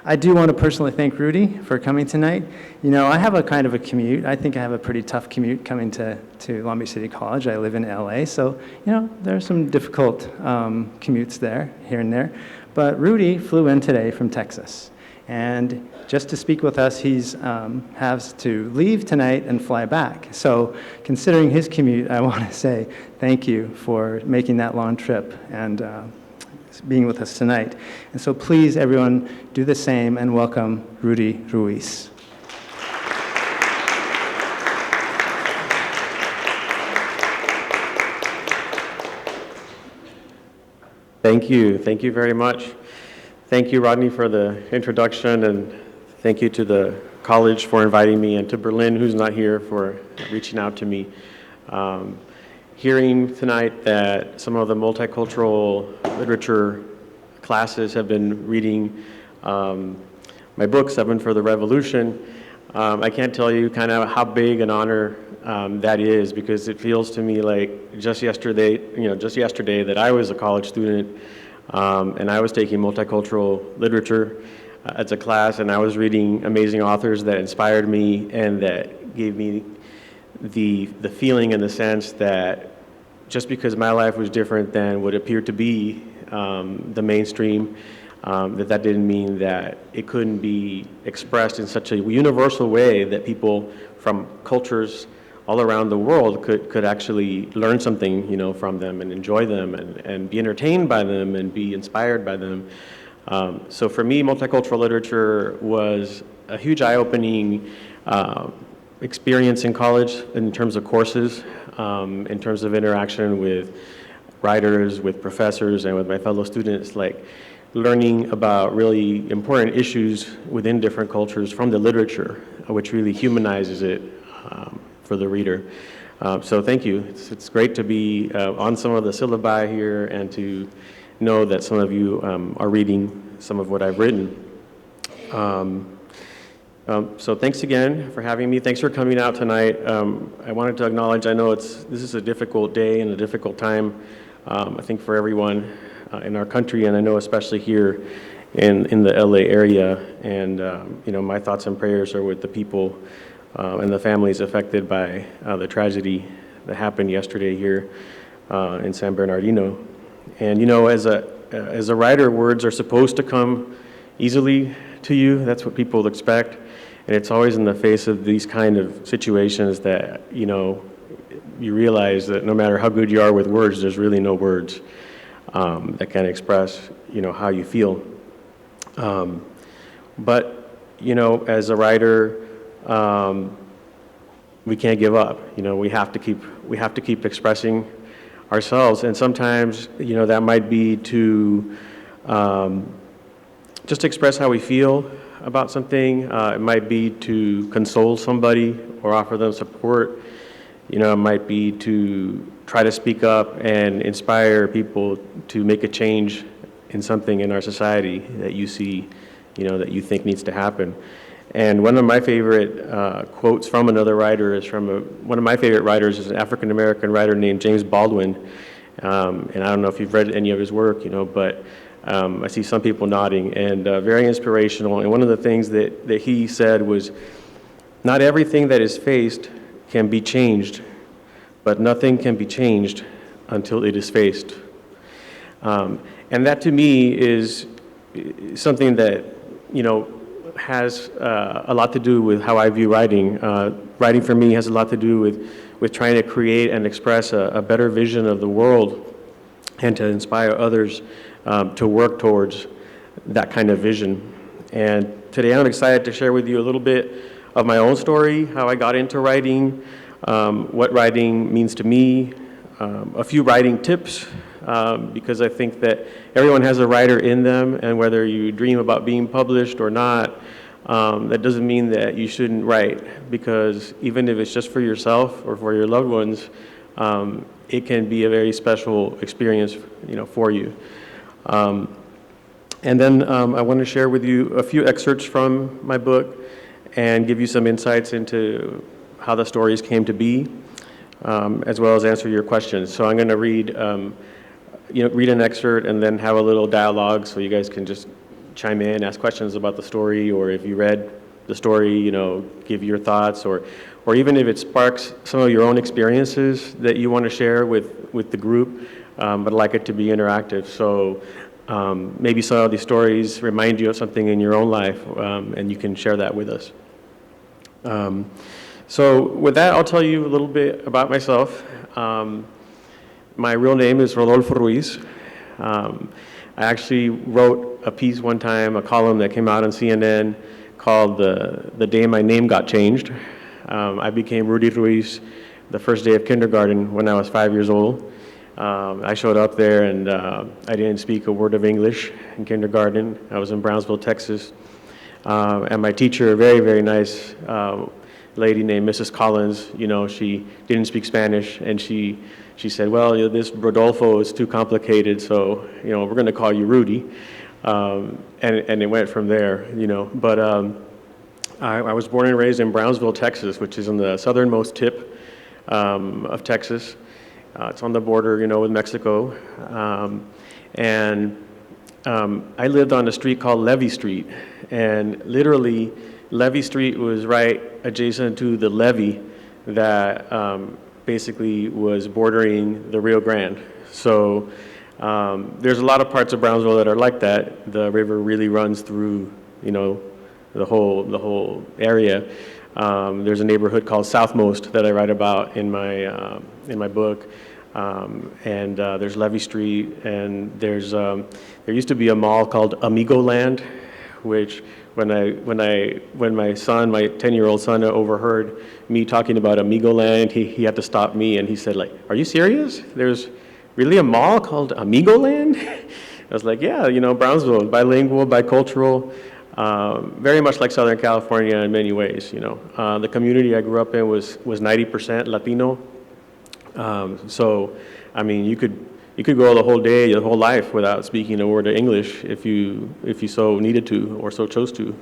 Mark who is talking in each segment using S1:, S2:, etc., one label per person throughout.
S1: I do want to personally thank Rudy for coming tonight. You know, I have a kind of a commute. I think I have a pretty tough commute coming to Long Beach City College. I live in LA, so, you know, there are some difficult commutes there, here and there. But Rudy flew in today from Texas. And just to speak with us, he's has to leave tonight and fly back. So considering his commute, I want to say thank you for making that long trip and being with us tonight. And so please, everyone, do the same and welcome Rudy Ruiz.
S2: Thank you. Thank you very much. Thank you, Rodney, for the introduction, and thank you to the college for inviting me, and to Berlin, who's not here, for reaching out to me. Hearing tonight that some of the multicultural literature classes have been reading my book, Seven for the Revolution, I can't tell you kind of how big an honor that is, because it feels to me like just yesterday that I was a college student and I was taking multicultural literature as a class, and I was reading amazing authors that inspired me and that gave me the feeling and the sense that just because my life was different than what appeared to be the mainstream, that didn't mean that it couldn't be expressed in such a universal way that people from cultures all around the world could actually learn something, you know, from them and enjoy them and be entertained by them and be inspired by them. So for me, multicultural literature was a huge eye-opening experience in college in terms of courses, in terms of interaction with writers, with professors, and with my fellow students, like learning about really important issues within different cultures from the literature, which really humanizes it for the reader. So thank you. It's great to be on some of the syllabi here and to know that some of you are reading some of what I've written. So thanks again for having me. Thanks for coming out tonight. I wanted to acknowledge, I know this is a difficult day and a difficult time, I think, for everyone in our country, and I know especially here in the LA area. And you know, my thoughts and prayers are with the people and the families affected by the tragedy that happened yesterday here in San Bernardino. And you know, as a writer, words are supposed to come easily to you. That's what people expect. And it's always in the face of these kind of situations that, you know, you realize that no matter how good you are with words, there's really no words that can express, you know, how you feel. But, you know, as a writer, we can't give up. You know, we have to keep expressing ourselves. And sometimes, you know, that might be to just express how we feel about something. It might be to console somebody or offer them support. You know, it might be to try to speak up and inspire people to make a change in something in our society that you see, you know, that you think needs to happen. And one of my favorite quotes from another writer is from one of my favorite writers is an African-American writer named James Baldwin. And I don't know if you've read any of his work, you know, but I see some people nodding, and very inspirational. And one of the things that he said was, not everything that is faced can be changed, but nothing can be changed until it is faced. And that to me is something that, you know, has a lot to do with how I view writing. Writing for me has a lot to do with trying to create and express a better vision of the world and to inspire others to work towards that kind of vision. And today I'm excited to share with you a little bit of my own story, how I got into writing, what writing means to me, a few writing tips, because I think that everyone has a writer in them, and whether you dream about being published or not, that doesn't mean that you shouldn't write, because even if it's just for yourself or for your loved ones, it can be a very special experience, you know, for you. And then I want to share with you a few excerpts from my book and give you some insights into how the stories came to be, as well as answer your questions. So I'm going to read an excerpt and then have a little dialogue so you guys can just chime in, ask questions about the story, or if you read the story, give your thoughts, or even if it sparks some of your own experiences that you want to share with the group, but I'd like it to be interactive. So maybe some of these stories remind you of something in your own life, and you can share that with us. So with that, I'll tell you a little bit about myself. My real name is Rodolfo Ruiz. I actually wrote a piece one time, a column that came out on CNN called The Day My Name Got Changed. I became Rudy Ruiz the first day of kindergarten when I was 5 years old. I showed up there and I didn't speak a word of English in kindergarten. I was in Brownsville, Texas. And my teacher, a very, very nice lady named Mrs. Collins, she didn't speak Spanish, and she said, well, this Rodolfo is too complicated, so, we're going to call you Rudy. And it went from there, But I was born and raised in Brownsville, Texas, which is in the southernmost tip of Texas. It's on the border, with Mexico. I lived on a street called Levy Street, and literally Levy Street was right adjacent to the levee that basically was bordering the Rio Grande. So there's a lot of parts of Brownsville that are like that. The river really runs through, the whole area. There's a neighborhood called Southmost that I write about in my book. And there's Levy Street, and there used to be a mall called Amigo Land, which when my son, my 10-year-old son, overheard me talking about Amigo Land, he had to stop me, and he said, like, are you serious? There's really a mall called Amigo Land? I was like, yeah, Brownsville, bilingual, bicultural, very much like Southern California in many ways, The community I grew up in was 90% Latino. So, I mean, you could go the whole day, your whole life without speaking a word of English if you so needed to or so chose to,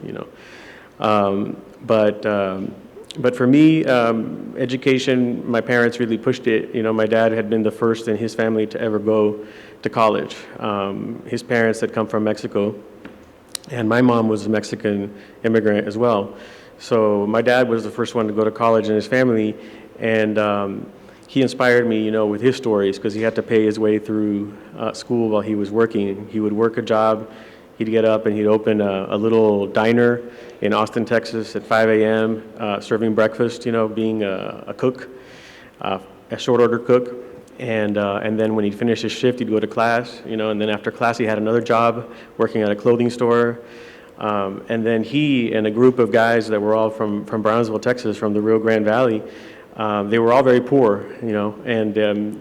S2: But for me, education, my parents really pushed it. My dad had been the first in his family to ever go to college. His parents had come from Mexico, and my mom was a Mexican immigrant as well. So my dad was the first one to go to college in his family, and he inspired me, with his stories, because he had to pay his way through school while he was working. He would work a job, he'd get up and he'd open a little diner in Austin, Texas at 5 a.m., serving breakfast, being a cook, a short order cook. And then when he'd finish his shift, he'd go to class, and then after class he had another job working at a clothing store. And then he and a group of guys that were all from Brownsville, Texas, from the Rio Grande Valley, they were all very poor, and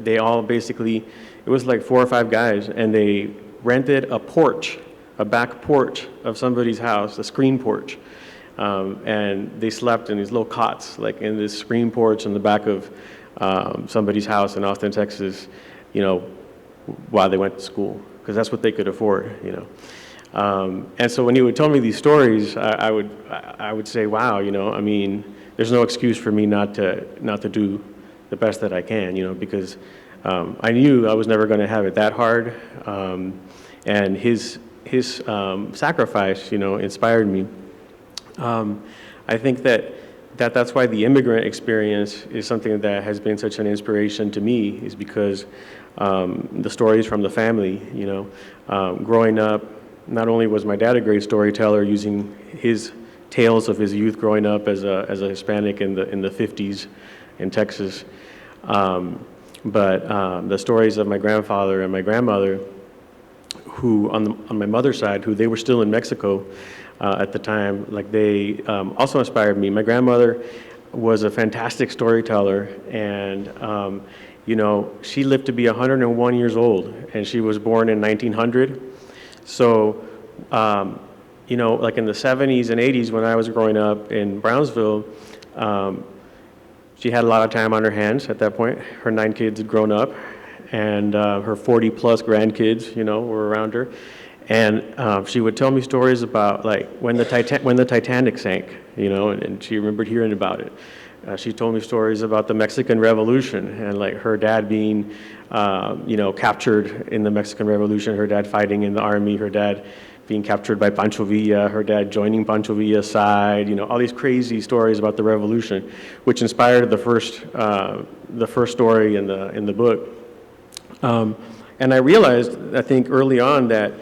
S2: they all basically, it was like 4 or 5 guys, and they rented a porch, a back porch of somebody's house, a screen porch, and they slept in these little cots, like in this screen porch in the back of somebody's house in Austin, Texas, while they went to school, because that's what they could afford, And so when he would tell me these stories, I would say, wow, I mean, there's no excuse for me not to do the best that I can, because I knew I was never going to have it that hard, and his sacrifice, inspired me. I think that's why the immigrant experience is something that has been such an inspiration to me, is because the stories from the family, growing up. Not only was my dad a great storyteller, using his tales of his youth growing up as a Hispanic in the 50s in Texas, but the stories of my grandfather and my grandmother, who on my mother's side, who they were still in Mexico at the time, like they also inspired me. My grandmother was a fantastic storyteller, and she lived to be 101 years old, and she was born in 1900. So, like in the 70s and 80s when I was growing up in Brownsville, she had a lot of time on her hands at that point. Her 9 kids had grown up, and her 40-plus grandkids, were around her. And she would tell me stories about, like, when the Titanic sank, and she remembered hearing about it. She told me stories about the Mexican Revolution and, like, her dad being, captured in the Mexican Revolution, her dad fighting in the army, her dad being captured by Pancho Villa, her dad joining Pancho Villa's side, all these crazy stories about the revolution, which inspired the first story in the book. And I realized, I think early on, that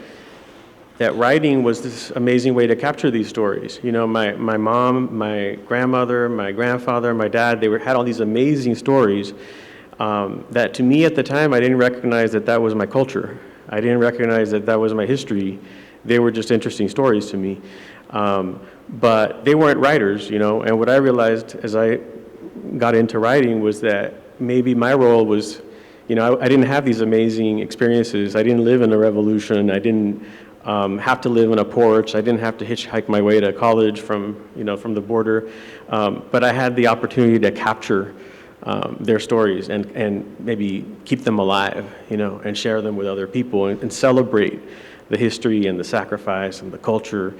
S2: writing was this amazing way to capture these stories. My mom, my grandmother, my grandfather, my dad, they had all these amazing stories that to me at the time, I didn't recognize that was my culture. I didn't recognize that was my history. They were just interesting stories to me. But they weren't writers, and what I realized as I got into writing was that maybe my role was, I didn't have these amazing experiences. I didn't live in a revolution. I didn't have to live on a porch. I didn't have to hitchhike my way to college from the border. But I had the opportunity to capture their stories and maybe keep them alive, and share them with other people and celebrate the history and the sacrifice and the culture,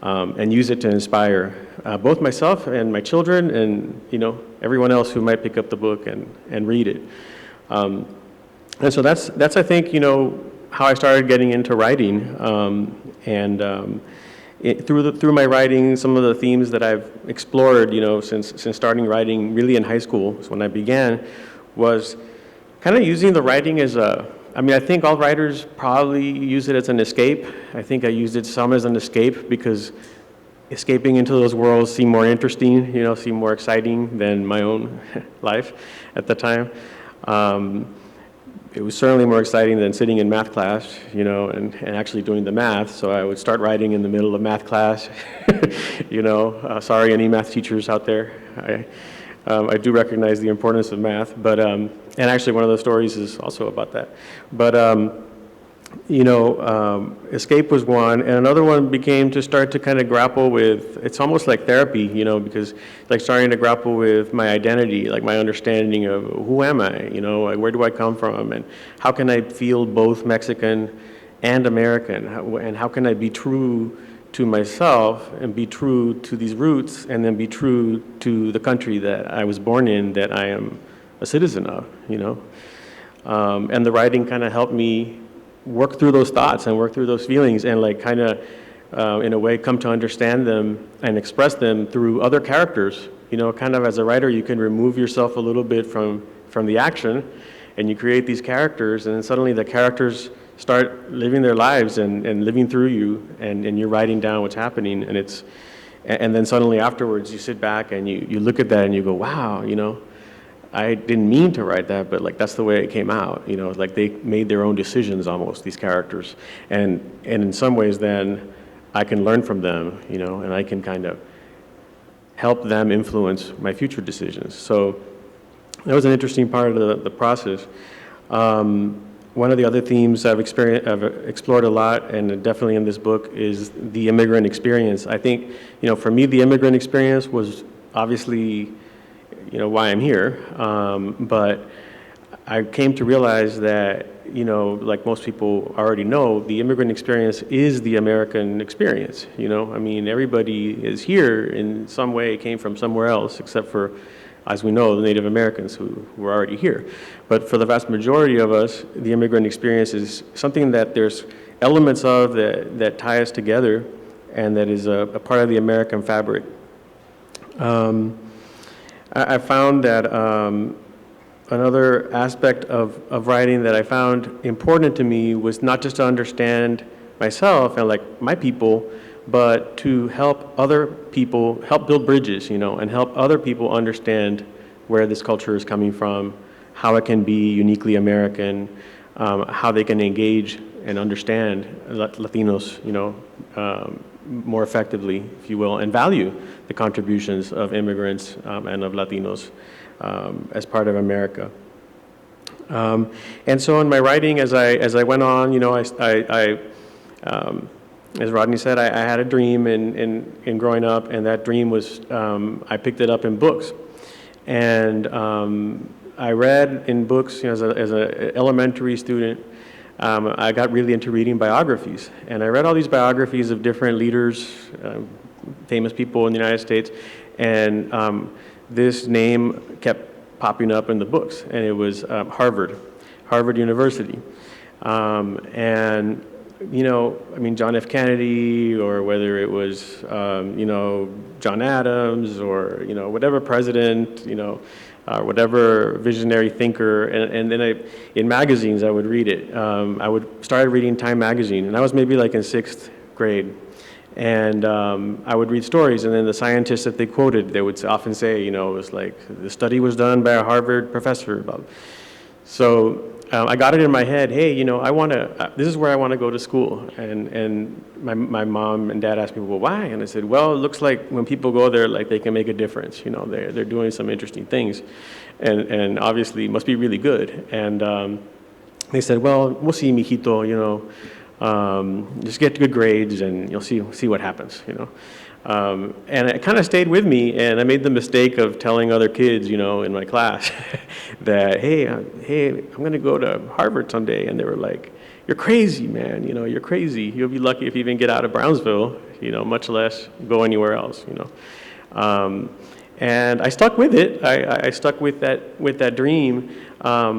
S2: and use it to inspire both myself and my children and, everyone else who might pick up the book and read it. And so that's I think, how I started getting into writing, through my writing, some of the themes that I've explored, since starting writing really in high school, is when I began, was kind of using the writing as I think all writers probably use it as an escape. I think I used it some as an escape because escaping into those worlds seemed more interesting, seemed more exciting than my own life at the time. It was certainly more exciting than sitting in math class, and actually doing the math. So I would start writing in the middle of math class. Sorry, any math teachers out there. I do recognize the importance of math, but and actually one of the stories is also about that. But escape was one, and another one became to start to kind of grapple with. It's almost like therapy, because like starting to grapple with my identity, like my understanding of who am I, like where do I come from, and how can I feel both Mexican and American, and how can I be true to myself and be true to these roots, and then be true to the country that I was born in, that I am a citizen of, and the writing kind of helped me work through those thoughts and work through those feelings and like kind of, in a way, come to understand them and express them through other characters. Kind of as a writer, you can remove yourself a little bit from the action, and you create these characters, and then suddenly the characters start living their lives and living through you, and you're writing down what's happening, and then suddenly afterwards you sit back and you look at that and you go, wow, I didn't mean to write that, but like that's the way it came out. Like they made their own decisions almost, these characters, and in some ways then I can learn from them, and I can kind of help them influence my future decisions. So that was an interesting part of the process. One of the other themes I've explored a lot, and definitely in this book, is the immigrant experience. I think, for me, the immigrant experience was obviously why I'm here. But I came to realize that, like most people already know, the immigrant experience is the American experience. Everybody is here in some way, came from somewhere else, except for, as we know, the Native Americans who were already here. But for the vast majority of us, the immigrant experience is something that there's elements of that tie us together, and that is a part of the American fabric. I found that another aspect of writing that I found important to me was not just to understand myself and like my people, but to help other people, help build bridges, and help other people understand where this culture is coming from, how it can be uniquely American, how they can engage and understand Latinos, more effectively, if you will, and value the contributions of immigrants and of Latinos as part of America. And so in my writing, as I went on, as Rodney said, I had a dream in growing up, and that dream was I picked it up in books, and I read in books. As an elementary student, I got really into reading biographies, and I read all these biographies of different leaders, famous people in the United States, and this name kept popping up in the books, and it was Harvard University. And I mean, John F. Kennedy, or whether it was, John Adams, or, whatever president, whatever visionary thinker. And then in magazines, I would read it. I would start reading Time magazine, and I was maybe like in 6th grade. And I would read stories, and then the scientists that they quoted, they would often say, it was like, the study was done by a Harvard professor. So I got it in my head, hey, this is where I want to go to school. And my mom and dad asked me, well, why? And I said, well, it looks like when people go there, like they can make a difference. They're doing some interesting things. And obviously it must be really good. And they said, well, we'll see, mijito, just get good grades and you'll see what happens, And it kind of stayed with me, and I made the mistake of telling other kids, in my class that, hey, I'm going to go to Harvard someday. And they were like, you're crazy, man, you're crazy. You'll be lucky if you even get out of Brownsville, much less go anywhere else, And I stuck with it. I stuck with that dream. I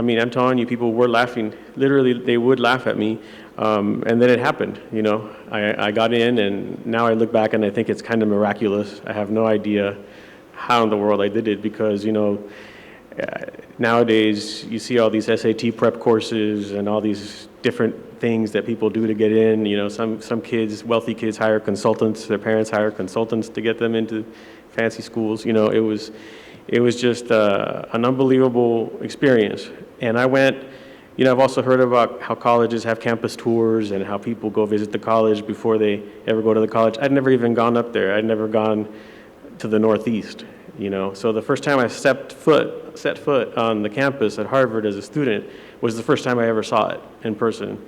S2: mean, I'm telling you, people were laughing. Literally, they would laugh at me. And then it happened, I got in, and now I look back and I think it's kind of miraculous. I have no idea how in the world I did it, because, nowadays you see all these SAT prep courses and all these different things that people do to get in. Some kids, wealthy kids, hire consultants. Their parents hire consultants to get them into fancy schools. It was just an unbelievable experience. And I went, I've also heard about how colleges have campus tours and how people go visit the college before they ever go to the college. I'd never even gone up there. I'd never gone to the Northeast, So the first time I set foot on the campus at Harvard as a student was the first time I ever saw it in person.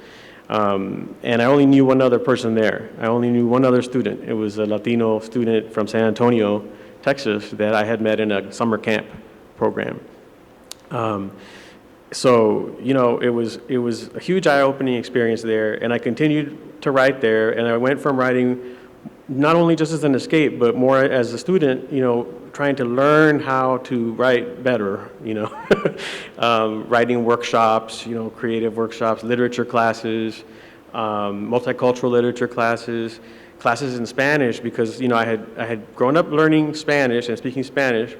S2: And I only knew one other person there. I only knew one other student. It was a Latino student from San Antonio, Texas, that I had met in a summer camp program. So, it was a huge eye-opening experience there, and I continued to write there, and I went from writing not only just as an escape, but more as a student, trying to learn how to write better, writing workshops, creative workshops, literature classes, multicultural literature classes in Spanish, because, I had grown up learning Spanish and speaking Spanish.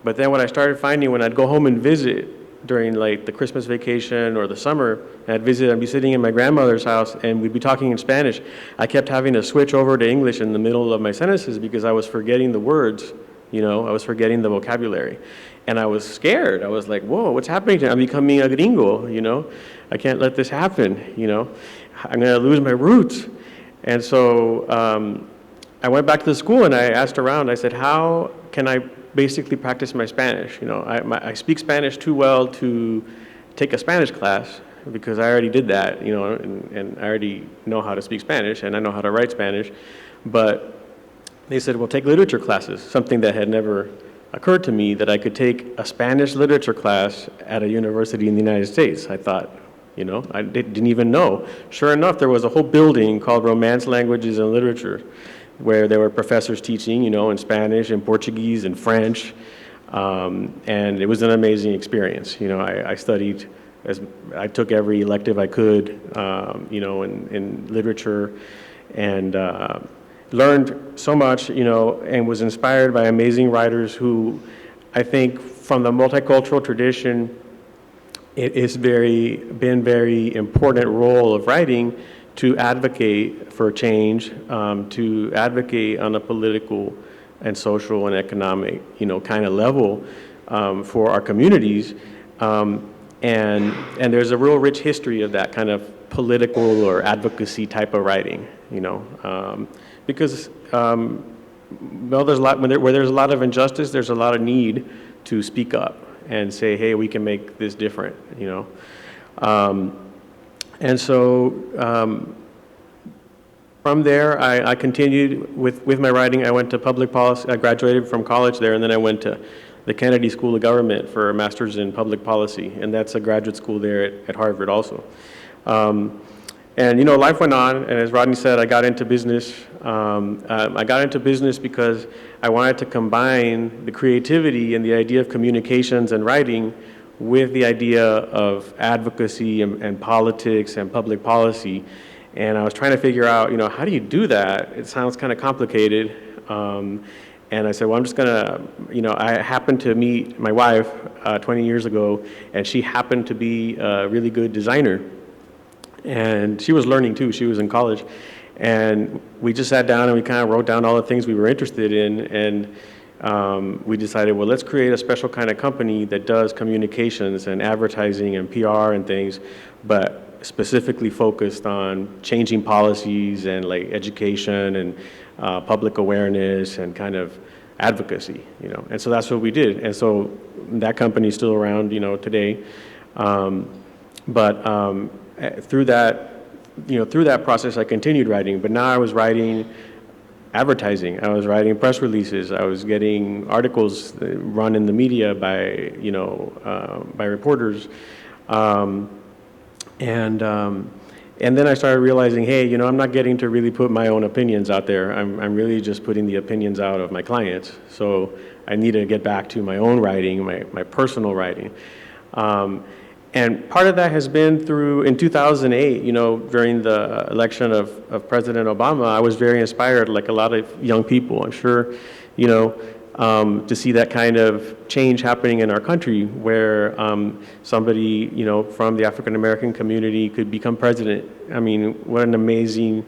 S2: But then what I started finding, when I'd go home and visit during like the Christmas vacation or the summer, I'd be sitting in my grandmother's house and we'd be talking in Spanish. I kept having to switch over to English in the middle of my sentences because I was forgetting the words, I was forgetting the vocabulary. And I was scared. I was like, whoa, what's happening to me? I'm becoming a gringo, I can't let this happen, I'm gonna lose my roots. And so I went back to the school and I asked around, I said, how can I basically practice my Spanish? I speak Spanish too well to take a Spanish class, because I already did that, and I already know how to speak Spanish and I know how to write Spanish. But they said, well, take literature classes, something that had never occurred to me, that I could take a Spanish literature class at a university in the United States. I thought, I didn't even know. Sure enough, there was a whole building called Romance Languages and Literature, where there were professors teaching, in Spanish and Portuguese and French. And it was an amazing experience. I studied, I took every elective I could, in literature, and learned so much, and was inspired by amazing writers who, I think, from the multicultural tradition, it has been very important role of writing to advocate for change, to advocate on a political and social and economic, kind of level for our communities. And there's a real rich history of that kind of political or advocacy type of writing, because well, there's a lot, where there's a lot of injustice, there's a lot of need to speak up and say, hey, we can make this different, And so from there, I continued with my writing. I went to public policy. I graduated from college there, and then I went to the Kennedy School of Government for a master's in public policy, and that's a graduate school there at Harvard also. And life went on, and as Rodney said, I got into business. I got into business because I wanted to combine the creativity and the idea of communications and writing with the idea of advocacy and politics and public policy. And I was trying to figure out, how do you do that? It sounds kind of complicated. And I said, well, I'm just gonna, I happened to meet my wife 20 years ago, and she happened to be a really good designer. And she was learning too, she was in college. And we just sat down and we kind of wrote down all the things we were interested in. And we decided, well, let's create a special kind of company that does communications and advertising and PR and things, but specifically focused on changing policies and like education and public awareness and kind of advocacy, And so that's what we did. And so that company is still around, today. But through that process, I continued writing. But now I was writing advertising. I was writing press releases. I was getting articles run in the media by, by reporters. And then I started realizing, hey, I'm not getting to really put my own opinions out there. I'm really just putting the opinions out of my clients. So I need to get back to my own writing, my personal writing. And part of that has been through, in 2008, during the election of President Obama, I was very inspired, like a lot of young people, I'm sure, to see that kind of change happening in our country where somebody, from the African American community could become president. I mean, what an amazing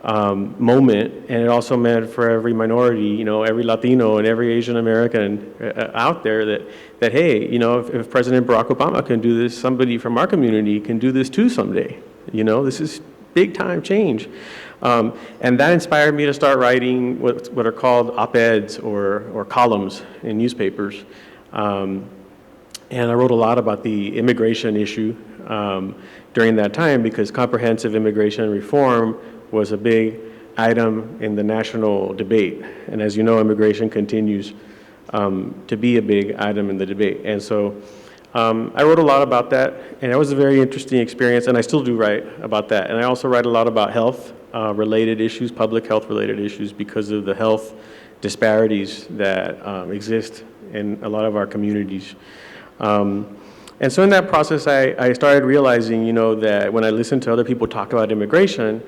S2: moment. And it also meant for every minority, every Latino and every Asian American out there that hey, if President Barack Obama can do this, somebody from our community can do this too someday. This is big time change. And that inspired me to start writing what are called op-eds or columns in newspapers. And I wrote a lot about the immigration issue during that time because comprehensive immigration reform was a big item in the national debate. And as you know, immigration continues to be a big item in the debate. And so I wrote a lot about that, and it was a very interesting experience, and I still do write about that. And I also write a lot about health related issues, public health related issues, because of the health disparities that exist in a lot of our communities. And so in that process, I started realizing, that when I listened to other people talk about immigration,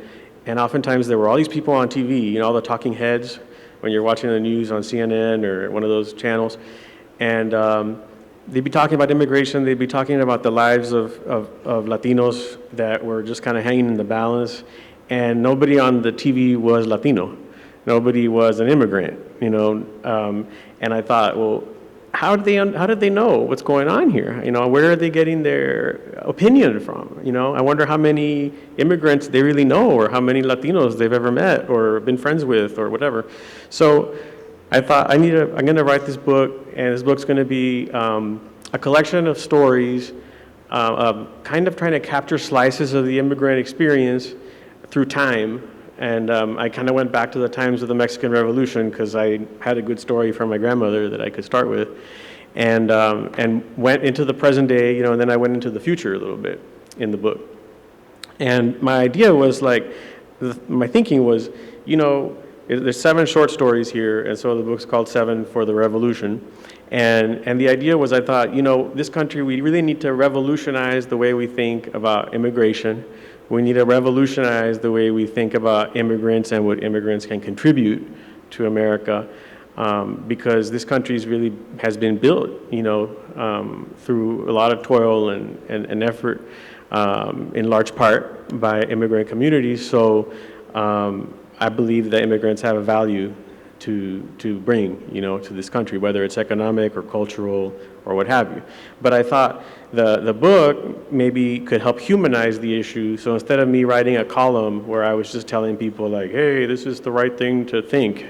S2: and oftentimes there were all these people on TV, all the talking heads when you're watching the news on CNN or one of those channels, and they'd be talking about immigration, they'd be talking about the lives of Latinos that were just kind of hanging in the balance, and nobody on the TV was Latino. Nobody was an immigrant, and I thought, well, how did they know what's going on here? Where are they getting their opinion from? I wonder how many immigrants they really know, or how many Latinos they've ever met or been friends with or whatever. So I thought I'm going to write this book, and this book's going to be a collection of stories of kind of trying to capture slices of the immigrant experience through time. And I kind of went back to the times of the Mexican Revolution because I had a good story from my grandmother that I could start with, and went into the present day, and then I went into the future a little bit in the book. And my idea was my thinking was, there's 7 short stories here, and so the book's called 7 for the Revolution. And the idea was, I thought, this country, we really need to revolutionize the way we think about immigration. We need to revolutionize the way we think about immigrants and what immigrants can contribute to America, because this country really has been built, through a lot of toil and effort, in large part by immigrant communities. So I believe that immigrants have a value to bring, to this country, whether it's economic or cultural or what have you. But I thought the book maybe could help humanize the issue. So instead of me writing a column where I was just telling people hey, this is the right thing to think,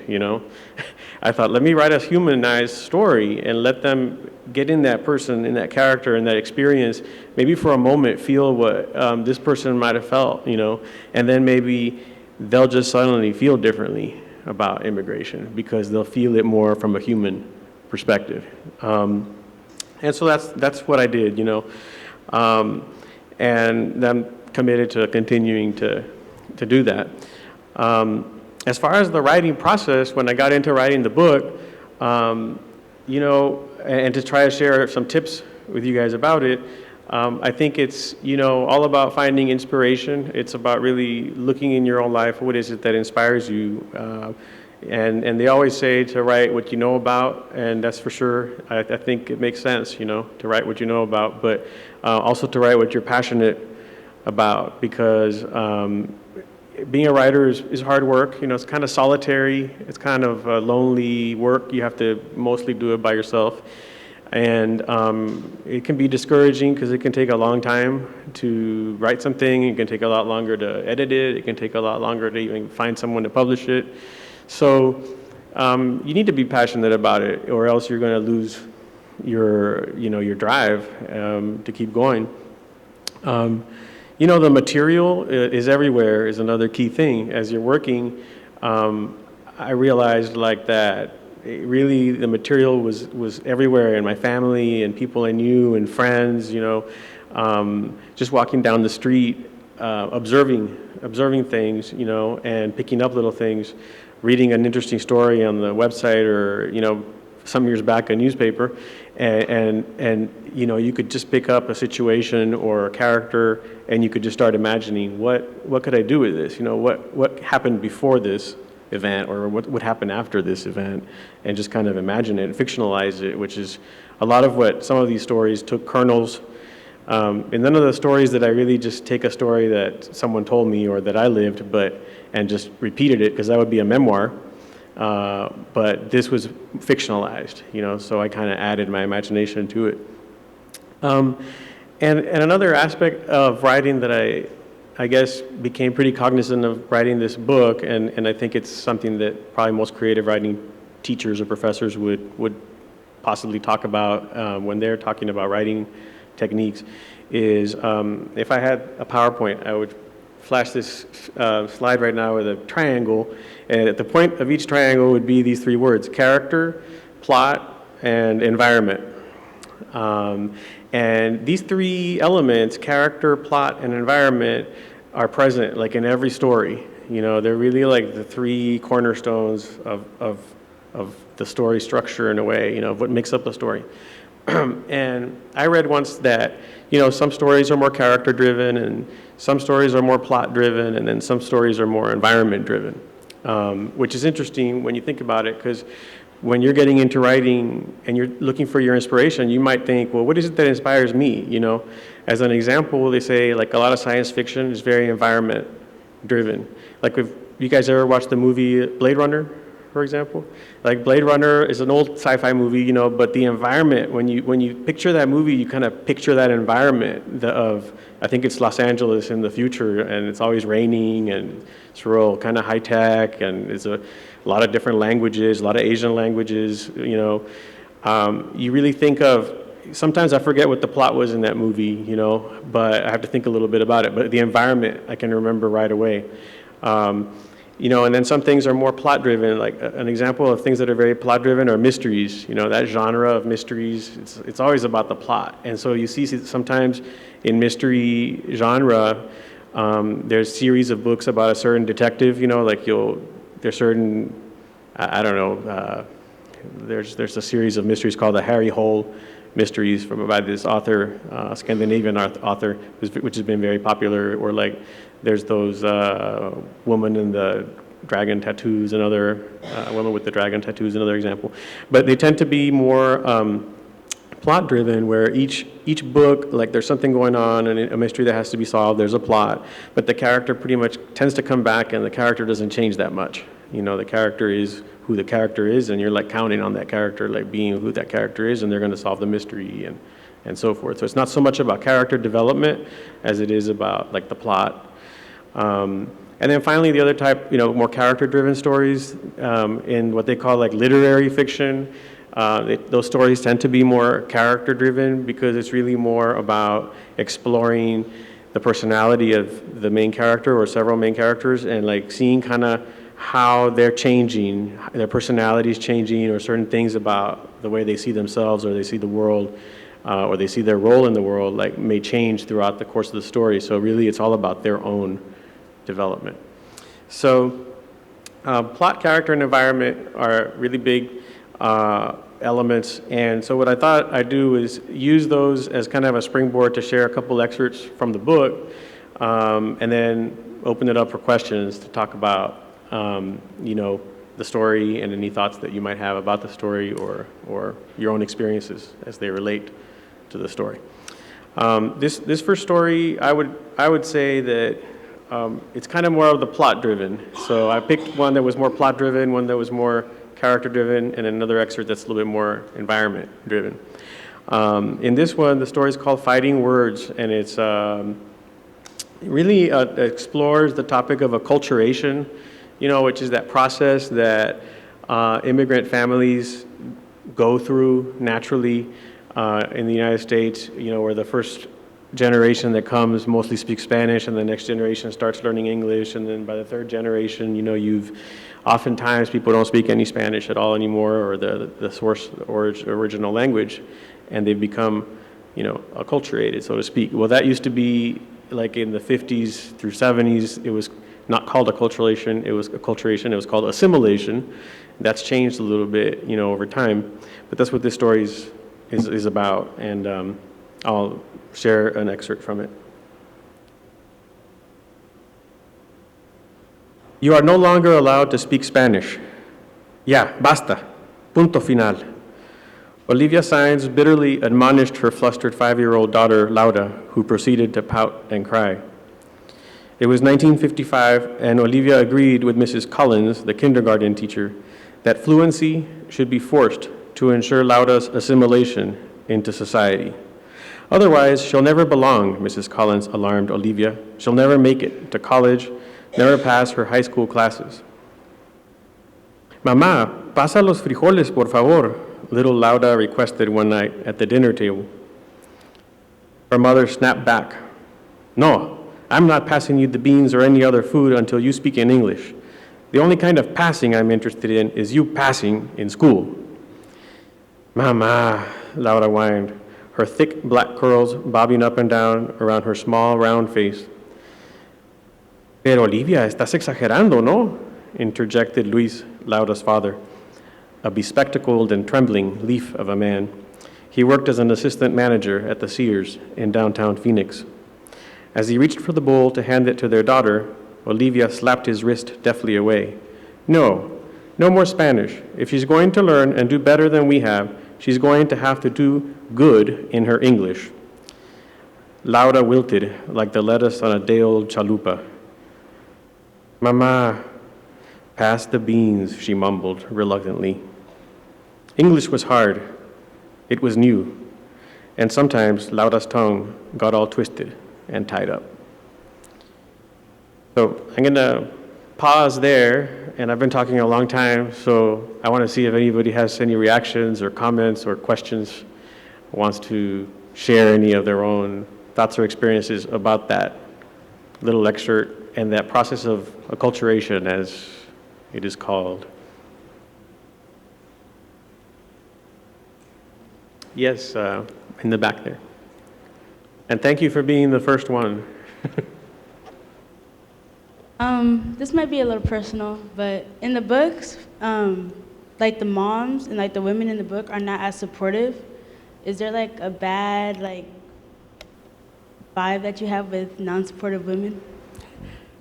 S2: I thought, let me write a humanized story and let them get in that person, in that character, in that experience, maybe for a moment feel what this person might have felt, and then maybe they'll just suddenly feel differently about immigration because they'll feel it more from a human perspective. And so that's what I did, and I'm committed to continuing to do that. As far as the writing process, when I got into writing the book, and to try to share some tips with you guys about it. I think it's, all about finding inspiration. It's about really looking in your own life, what is it that inspires you? And they always say to write what you know about, and that's for sure. I think it makes sense, to write what you know about, but also to write what you're passionate about, because being a writer is hard work. It's kind of solitary. It's kind of lonely work. You have to mostly do it by yourself. And it can be discouraging because it can take a long time to write something. It can take a lot longer to edit it. It can take a lot longer to even find someone to publish it. So you need to be passionate about it, or else you're going to lose your drive to keep going. The material is everywhere is another key thing. As you're working, I realized that really the material was everywhere in my family and people I knew and friends, just walking down the street, observing things, and picking up little things, reading an interesting story on the website or, some years back a newspaper, and you could just pick up a situation or a character and you could just start imagining what could I do with this? What happened before this event, or what would happen after this event, and just kind of imagine it and fictionalize it, which is a lot of what some of these stories took kernels. And none of the stories that I really just take a story that someone told me or that I lived, and just repeated it, because that would be a memoir. But this was fictionalized, so I kind of added my imagination to it. And another aspect of writing that I guess became pretty cognizant of writing this book, and I think it's something that probably most creative writing teachers or professors would possibly talk about when they're talking about writing techniques, is if I had a PowerPoint, I would flash this slide right now with a triangle, and at the point of each triangle would be these three words: character, plot, and environment. And these three elements, character, plot, and environment, are present in every story. They're really like the three cornerstones of the story structure in a way, of what makes up the story. And I read once that, some stories are more character driven and some stories are more plot driven, and then some stories are more environment driven, which is interesting when you think about it, because when you're getting into writing and you're looking for your inspiration, you might think, well, what is it that inspires me? As an example, they say a lot of science fiction is very environment driven. If you guys ever watched the movie Blade Runner, for example? Blade Runner is an old sci-fi movie, but the environment, when you picture that movie, you kind of picture that environment of, I think it's Los Angeles in the future, and it's always raining, and it's real kind of high tech, and it's a lot of different languages, a lot of Asian languages, You really think of, sometimes I forget what the plot was in that movie, but I have to think a little bit about it. But the environment, I can remember right away. And then some things are more plot-driven. An example of things that are very plot-driven are mysteries. That genre of mysteries, it's always about the plot. And so you see sometimes in mystery genre, there's series of books about a certain detective. There's certain, I don't know. There's a series of mysteries called the Harry Hole mysteries by this author, Scandinavian author, which has been very popular. Or there's those woman in the dragon tattoos, another woman with the dragon tattoos, another example. But they tend to be more plot driven, where each book, there's something going on and a mystery that has to be solved, there's a plot, but the character pretty much tends to come back, and the character doesn't change that much. The character is who the character is, and you're counting on that character being who that character is, and they're going to solve the mystery and so forth. So it's not so much about character development as it is about the plot. And then finally, the other type, more character-driven stories, in what they call literary fiction. Those stories tend to be more character-driven because it's really more about exploring the personality of the main character or several main characters, and seeing kind of how they're changing, their personalities changing, or certain things about the way they see themselves or they see the world, or they see their role in the world, may change throughout the course of the story. So really, it's all about their own development. So plot, character, and environment are really big elements. And so what I thought I'd do is use those as kind of a springboard to share a couple excerpts from the book, and then open it up for questions to talk about, the story and any thoughts that you might have about the story or your own experiences as they relate to the story. This first story, I would say that it's kind of more of the plot-driven. So I picked one that was more plot-driven, one that was more character-driven, and another excerpt that's a little bit more environment-driven. In this one, the story is called Fighting Words, and it's really explores the topic of acculturation, which is that process that immigrant families go through naturally in the United States, where the first generation that comes mostly speaks Spanish, and the next generation starts learning English, and then by the third generation, oftentimes people don't speak any Spanish at all anymore, or the source or original language, and they've become, acculturated, so to speak. Well, that used to be like in the 50s through 70s, it was not called acculturation, it was called assimilation. That's changed a little bit, over time, but that's what this story is about, and I'll share an excerpt from it. You are no longer allowed to speak Spanish. Ya, basta. Punto final. Olivia Sáenz bitterly admonished her flustered 5-year-old daughter, Laura, who proceeded to pout and cry. It was 1955, and Olivia agreed with Mrs. Collins, the kindergarten teacher, that fluency should be forced to ensure Laura's assimilation into society. Otherwise, she'll never belong, Mrs. Collins alarmed Olivia. She'll never make it to college, never pass her high school classes. Mamá, pasa los frijoles, por favor, little Laura requested one night at the dinner table. Her mother snapped back. No, I'm not passing you the beans or any other food until you speak in English. The only kind of passing I'm interested in is you passing in school. Mamá, Laura whined, her thick black curls bobbing up and down around her small round face. Pero Olivia, estás exagerando, ¿no? Interjected Luis, Laura's father, a bespectacled and trembling leaf of a man. He worked as an assistant manager at the Sears in downtown Phoenix. As he reached for the bowl to hand it to their daughter, Olivia slapped his wrist deftly away. No more Spanish. If she's going to learn and do better than we have, she's going to have to do good in her English. Laura wilted like the lettuce on a day-old chalupa. Mama, pass the beans, she mumbled reluctantly. English was hard. It was new. And sometimes Laura's tongue got all twisted and tied up. So I'm going to pause there, and I've been talking a long time, so I want to see if anybody has any reactions or comments or questions, wants to share any of their own thoughts or experiences about that little excerpt and that process of acculturation, as it is called. Yes, in the back there. And thank you for being the first one.
S3: This might be a little personal, but in the books, like the moms and like the women in the book are not as supportive. Is there like a bad vibe that you have with non-supportive women?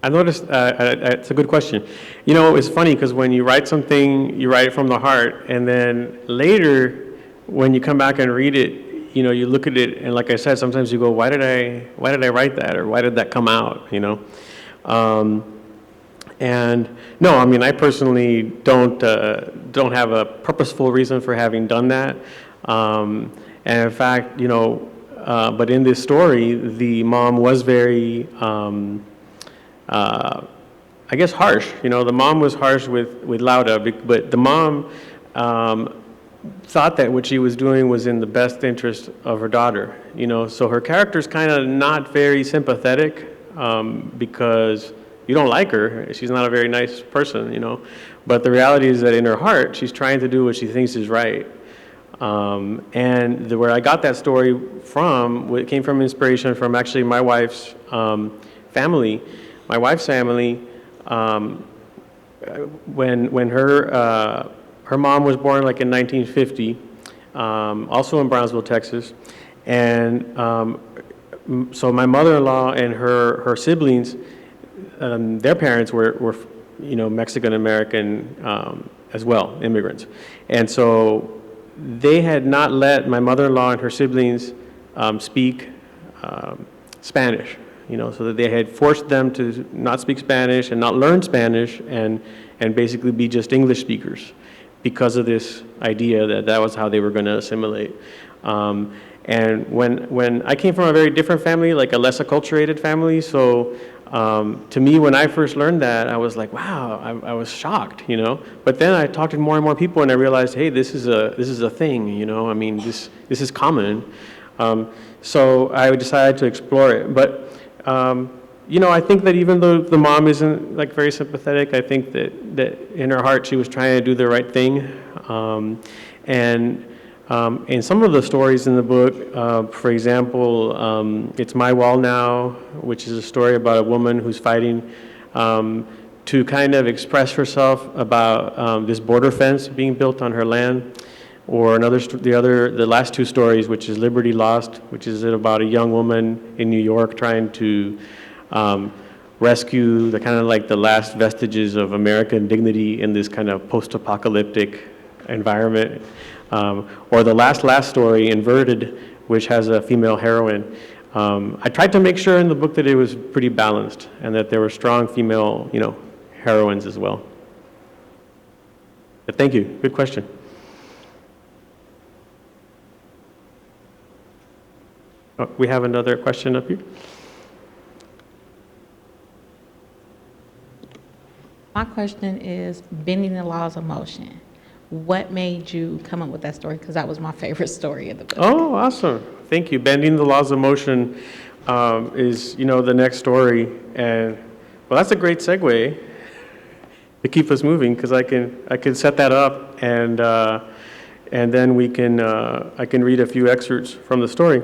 S2: I noticed, it's a good question. It's funny because when you write something, you write it from the heart, and then later, when you come back and read it, you look at it, and like I said, sometimes you go, why did I write that, or why did that come out, And no, I personally don't have a purposeful reason for having done that. And in fact, but in this story, the mom was very, I guess, harsh. The mom was harsh with Laura, but the mom thought that what she was doing was in the best interest of her daughter. So her character's kind of not very sympathetic because you don't like her. She's not a very nice person, But the reality is that in her heart, she's trying to do what she thinks is right. And where I got that story from, it came from inspiration from actually my wife's family. My wife's family, when her mom was born like in 1950, also in Brownsville, Texas. And so my mother-in-law and her siblings, their parents were Mexican American as well, immigrants. And so they had not let my mother-in-law and her siblings speak Spanish, so that they had forced them to not speak Spanish and not learn Spanish and basically be just English speakers because of this idea that was how they were going to assimilate. And when I came from a very different family, like a less acculturated family, so to me, when I first learned that, I was like, wow, I was shocked, But then I talked to more and more people, and I realized, hey, this is a thing, I mean, this is common. So I decided to explore it. But I think that even though the mom isn't like very sympathetic, I think that in her heart she was trying to do the right thing. And in some of the stories in the book, for example, It's My Wall Now, which is a story about a woman who's fighting to kind of express herself about this border fence being built on her land. Or the last two stories, which is Liberty Lost, which is about a young woman in New York trying to rescue the kind of like the last vestiges of American dignity in this kind of post-apocalyptic environment. Or the last story, Inverted, which has a female heroine. I tried to make sure in the book that it was pretty balanced and that there were strong female, heroines as well. But thank you. Good question. Oh, we have another question up here.
S4: My question is Bending the Laws of Motion. What made you come up with that story? Because that was my favorite story of the book.
S2: Oh, awesome. Thank you. Bending the Laws of Motion is, the next story. And, well, that's a great segue to keep us moving because I can set that up and then I can read a few excerpts from the story.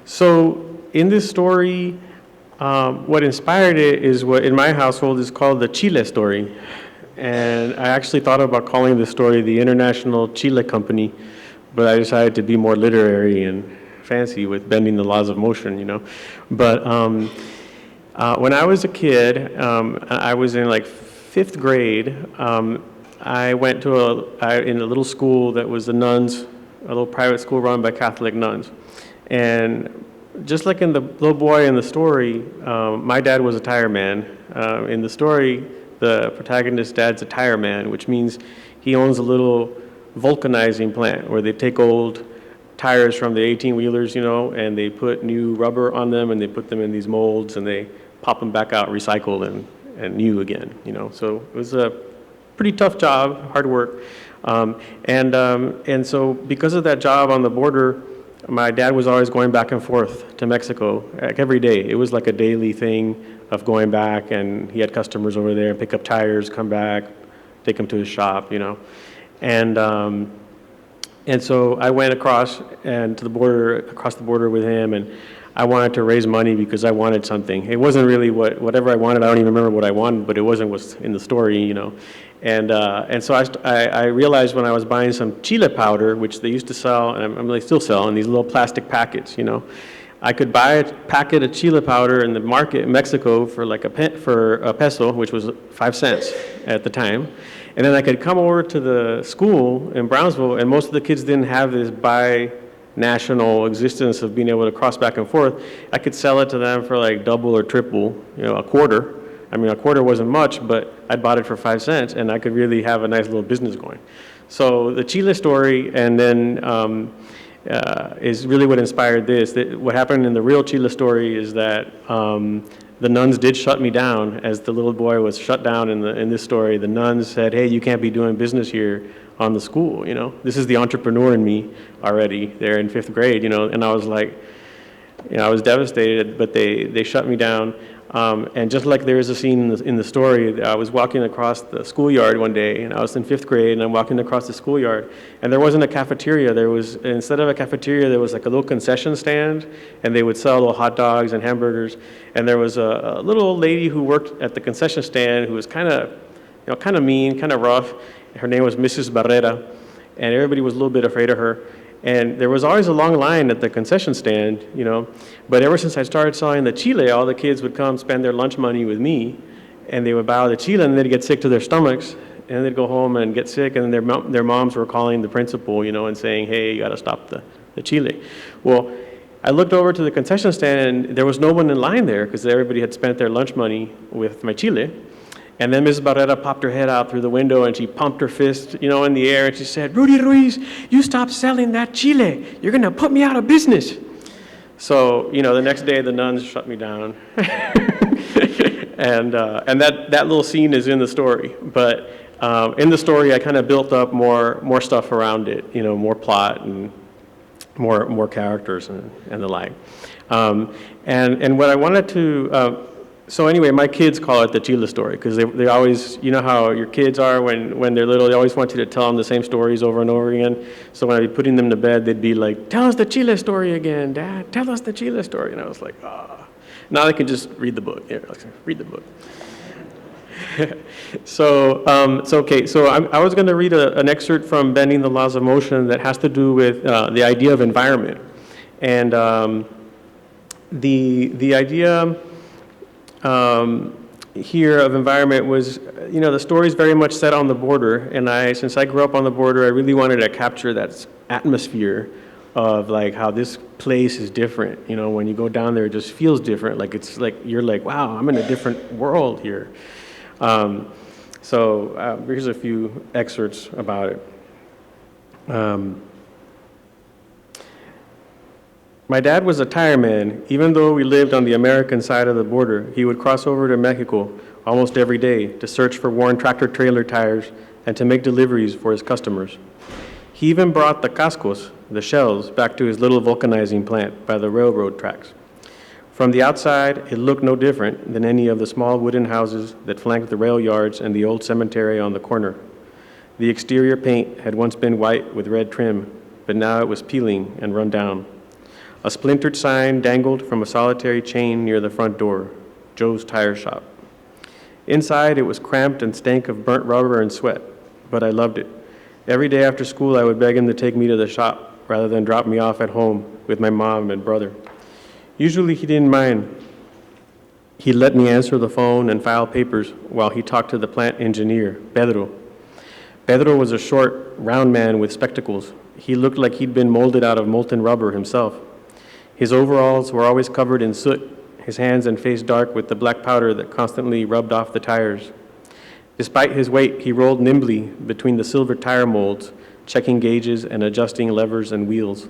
S2: So in this story, what inspired it is what in my household is called the Chile story. And I actually thought about calling this story the International Chile Company, but I decided to be more literary and fancy with Bending the Laws of Motion, But when I was a kid, I was in like 5th grade, I went to in a little school that was the nuns, a little private school run by Catholic nuns. And just like in the little boy in the story, my dad was a tire man. In the story, the protagonist's dad's a tire man, which means he owns a little vulcanizing plant where they take old tires from the 18-wheelers, and they put new rubber on them and they put them in these molds and they pop them back out recycled and new again, So it was a pretty tough job, hard work. And so because of that job on the border, my dad was always going back and forth to Mexico like every day. It was like a daily thing of going back, and he had customers over there, pick up tires, come back, take them to his shop, And so I went across the border with him, and I wanted to raise money because I wanted something. It wasn't really whatever I wanted. I don't even remember what I wanted, but it wasn't what's in the story, And so I realized when I was buying some chile powder, which they used to sell, and they still sell in these little plastic packets, I could buy a packet of chile powder in the market in Mexico for like for a peso, which was 5 cents at the time. And then I could come over to the school in Brownsville, and most of the kids didn't have this bi-national existence of being able to cross back and forth. I could sell it to them for like double or triple, a quarter. I mean, a quarter wasn't much, but I bought it for 5 cents, and I could really have a nice little business going. So the Chile story, and then is really what inspired this. What happened in the real Chile story is that the nuns did shut me down as the little boy was shut down in this story. The nuns said, hey, you can't be doing business here on the school, This is the entrepreneur in me already there in 5th grade, And I was like, I was devastated, but they shut me down. And just like there is a scene in the story, I was walking across the schoolyard one day, and I was in 5th grade, and I'm walking across the schoolyard, and there wasn't a cafeteria. Instead of a cafeteria, there was like a little concession stand, and they would sell little hot dogs and hamburgers. And there was a little old lady who worked at the concession stand who was kind of mean, kind of rough. Her name was Mrs. Barrera. and everybody was a little bit afraid of her. And there was always a long line at the concession stand, you know. But ever since I started selling the chile, all the kids would come spend their lunch money with me, and they would buy the chile, and they'd get sick to their stomachs, and they'd go home and get sick, and their moms were calling the principal, you know, and saying, hey, you got to stop the chile. Well, I looked over to the concession stand, and there was no one in line there because everybody had spent their lunch money with my chile. And then Mrs. Barrera popped her head out through the window, and she pumped her fist, you know, in the air, and she said, Rudy Ruiz, you stop selling that chile. You're going to put me out of business. So, you know, the next day the nuns shut me down. and that little scene is in the story. But in the story, I kind of built up more stuff around it, you know, more plot and more characters and the like. And what I wanted to... So anyway, my kids call it the Chile story because they always, you know how your kids are when they're little, they always want you to tell them the same stories over and over again. So when I'd be putting them to bed, they'd be like, tell us the Chile story again, Dad, tell us the Chile story. And I was like, ah. Now they can just read the book. Yeah, read the book. So I was going to read an excerpt from Bending the Laws of Motion that has to do with the idea of environment. And the idea... here of environment was, you know, the story's very much set on the border, and since I grew up on the border, I really wanted to capture that atmosphere of like how this place is different. You know, when you go down there, it just feels different. Like it's like you're like, wow, I'm in a different world here. So here's a few excerpts about it. My dad was a tire man. Even though we lived on the American side of the border, he would cross over to Mexico almost every day to search for worn tractor-trailer tires and to make deliveries for his customers. He even brought the cascos, the shells, back to his little vulcanizing plant by the railroad tracks. From the outside, it looked no different than any of the small wooden houses that flanked the rail yards and the old cemetery on the corner. The exterior paint had once been white with red trim, but now it was peeling and run down. A splintered sign dangled from a solitary chain near the front door, Joe's Tire Shop. Inside, it was cramped and stank of burnt rubber and sweat, but I loved it. Every day after school, I would beg him to take me to the shop rather than drop me off at home with my mom and brother. Usually, he didn't mind. He'd let me answer the phone and file papers while he talked to the plant engineer, Pedro. Pedro was a short, round man with spectacles. He looked like he'd been molded out of molten rubber himself. His overalls were always covered in soot, his hands and face dark with the black powder that constantly rubbed off the tires. Despite his weight, he rolled nimbly between the silver tire molds, checking gauges and adjusting levers and wheels.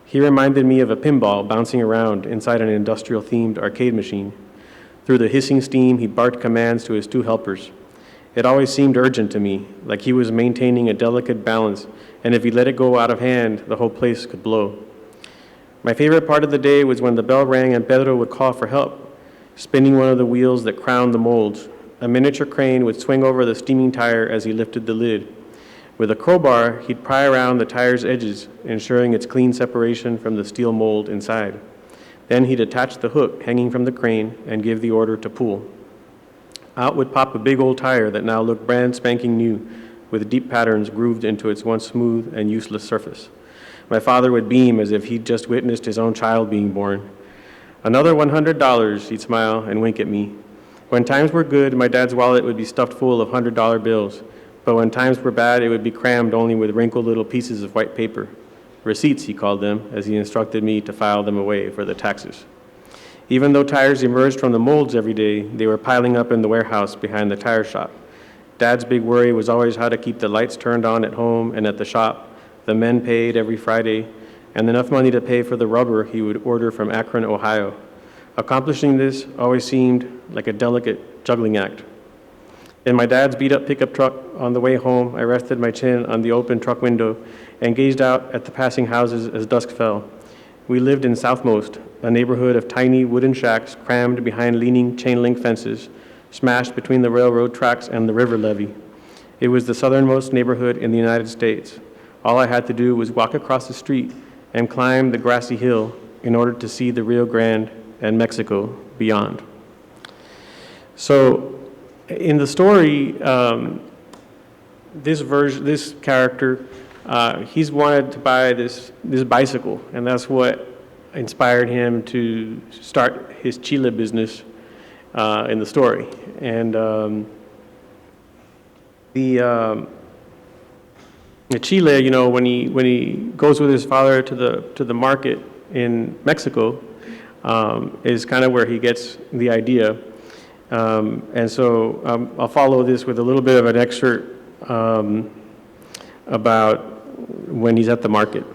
S2: He reminded me of a pinball bouncing around inside an industrial-themed arcade machine. Through the hissing steam, he barked commands to his two helpers. It always seemed urgent to me, like he was maintaining a delicate balance, and if he let it go out of hand, the whole place could blow. My favorite part of the day was when the bell rang and Pedro would call for help, spinning one of the wheels that crowned the molds. A miniature crane would swing over the steaming tire as he lifted the lid. With a crowbar, he'd pry around the tire's edges, ensuring its clean separation from the steel mold inside. Then he'd attach the hook hanging from the crane and give the order to pull. Out would pop a big old tire that now looked brand spanking new, with deep patterns grooved into its once smooth and useless surface. My father would beam as if he'd just witnessed his own child being born. Another $100, he'd smile and wink at me. When times were good, my dad's wallet would be stuffed full of $100 bills, but when times were bad, it would be crammed only with wrinkled little pieces of white paper. Receipts, he called them, as he instructed me to file them away for the taxes. Even though tires emerged from the molds every day, they were piling up in the warehouse behind the tire shop. Dad's big worry was always how to keep the lights turned on at home and at the shop, the men paid every Friday, and enough money to pay for the rubber he would order from Akron, Ohio. Accomplishing this always seemed like a delicate juggling act. In my dad's beat-up pickup truck on the way home, I rested my chin on the open truck window and gazed out at the passing houses as dusk fell. We lived in Southmost, a neighborhood of tiny wooden shacks crammed behind leaning chain-link fences, smashed between the railroad tracks and the river levee. It was the southernmost neighborhood in the United States. All I had to do was walk across the street and climb the grassy hill in order to see the Rio Grande and Mexico beyond. So in the story, this character he's wanted to buy this bicycle, and that's what inspired him to start his Chile business in the story. And the Chile, you know, when he goes with his father to the market in Mexico, is kind of where he gets the idea. And so I'll follow this with a little bit of an excerpt about when he's at the market.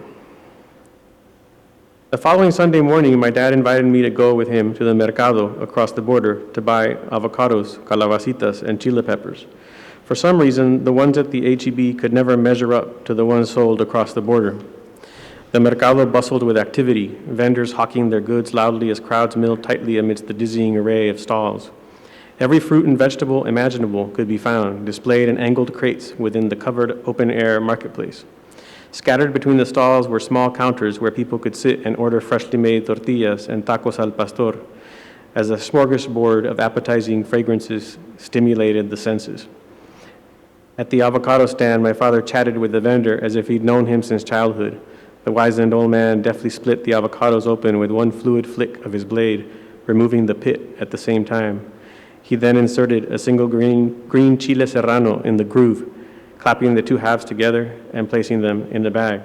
S2: The following Sunday morning, my dad invited me to go with him to the mercado across the border to buy avocados, calabacitas, and chile peppers. For some reason, the ones at the H-E-B could never measure up to the ones sold across the border. The mercado bustled with activity, vendors hawking their goods loudly as crowds milled tightly amidst the dizzying array of stalls. Every fruit and vegetable imaginable could be found, displayed in angled crates within the covered open-air marketplace. Scattered between the stalls were small counters where people could sit and order freshly made tortillas and tacos al pastor, as a smorgasbord of appetizing fragrances stimulated the senses. At the avocado stand, my father chatted with the vendor as if he'd known him since childhood. The wizened old man deftly split the avocados open with one fluid flick of his blade, removing the pit at the same time. He then inserted a single green chile serrano in the groove, clapping the two halves together and placing them in the bag.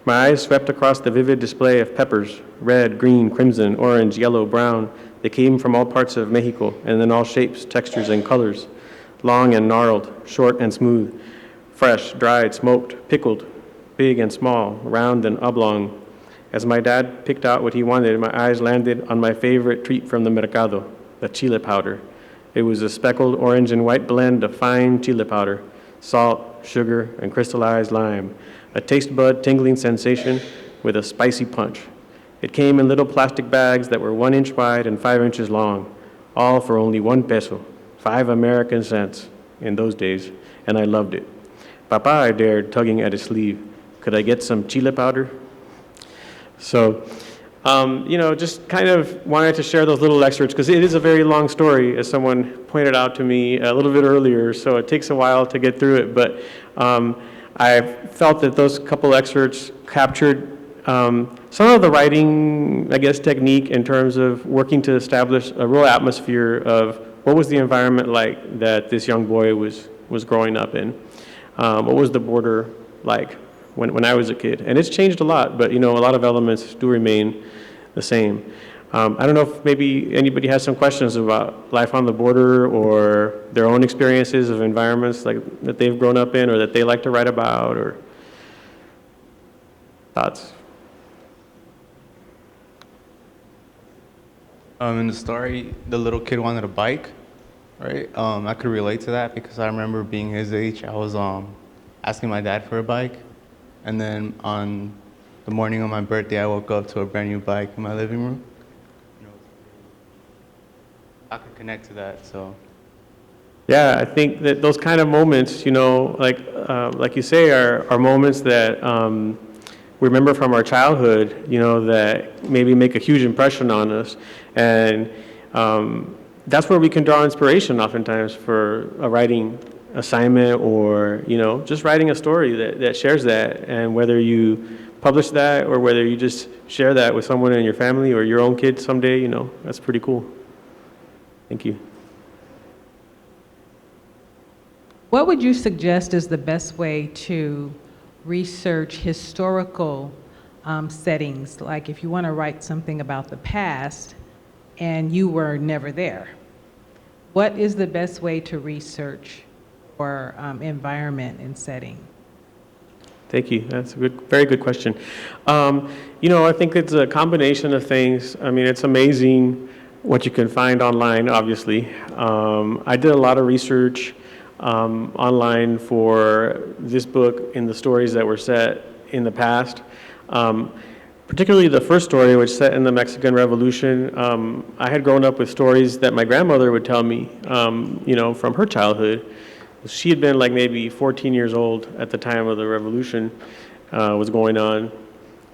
S2: My eyes swept across the vivid display of peppers, red, green, crimson, orange, yellow, brown. They came from all parts of Mexico and in all shapes, textures, and colors. Long and gnarled, short and smooth, fresh, dried, smoked, pickled, big and small, round and oblong. As my dad picked out what he wanted, my eyes landed on my favorite treat from the mercado, the chile powder. It was a speckled orange and white blend of fine chile powder, salt, sugar, and crystallized lime, a taste bud tingling sensation with a spicy punch. It came in little plastic bags that were 1 inch wide and 5 inches long, all for only 1 peso. 5 American cents in those days, and I loved it. Papa, I dared, tugging at his sleeve. Could I get some chile powder? So, just kind of wanted to share those little excerpts because it is a very long story, as someone pointed out to me a little bit earlier, so it takes a while to get through it, but I felt that those couple excerpts captured some of the writing, I guess, technique in terms of working to establish a real atmosphere of what was the environment like that this young boy was growing up in? What was the border like when I was a kid? And it's changed a lot, but a lot of elements do remain the same. I don't know if maybe anybody has some questions about life on the border or their own experiences of environments like that they've grown up in or that they like to write about, or thoughts.
S5: In the story, the little kid wanted a bike, right? I could relate to that because I remember being his age. I was asking my dad for a bike, and then on the morning of my birthday, I woke up to a brand new bike in my living room. I could connect to that, so.
S2: Yeah, I think that those kind of moments, like you say, are moments that we remember from our childhood, that maybe make a huge impression on us. And that's where we can draw inspiration oftentimes for a writing assignment or, just writing a story that shares that. And whether you publish that or whether you just share that with someone in your family or your own kids someday, that's pretty cool. Thank you.
S6: What would you suggest is the best way to research historical settings? Like if you want to write something about the past and you were never there, what is the best way to research for environment and setting?
S2: Thank you. That's a very good question. I think it's a combination of things. I mean, it's amazing what you can find online, obviously. I did a lot of research online for this book in the stories that were set in the past. Particularly the first story, which set in the Mexican Revolution. I had grown up with stories that my grandmother would tell me, from her childhood. She had been like maybe 14 years old at the time of the revolution was going on,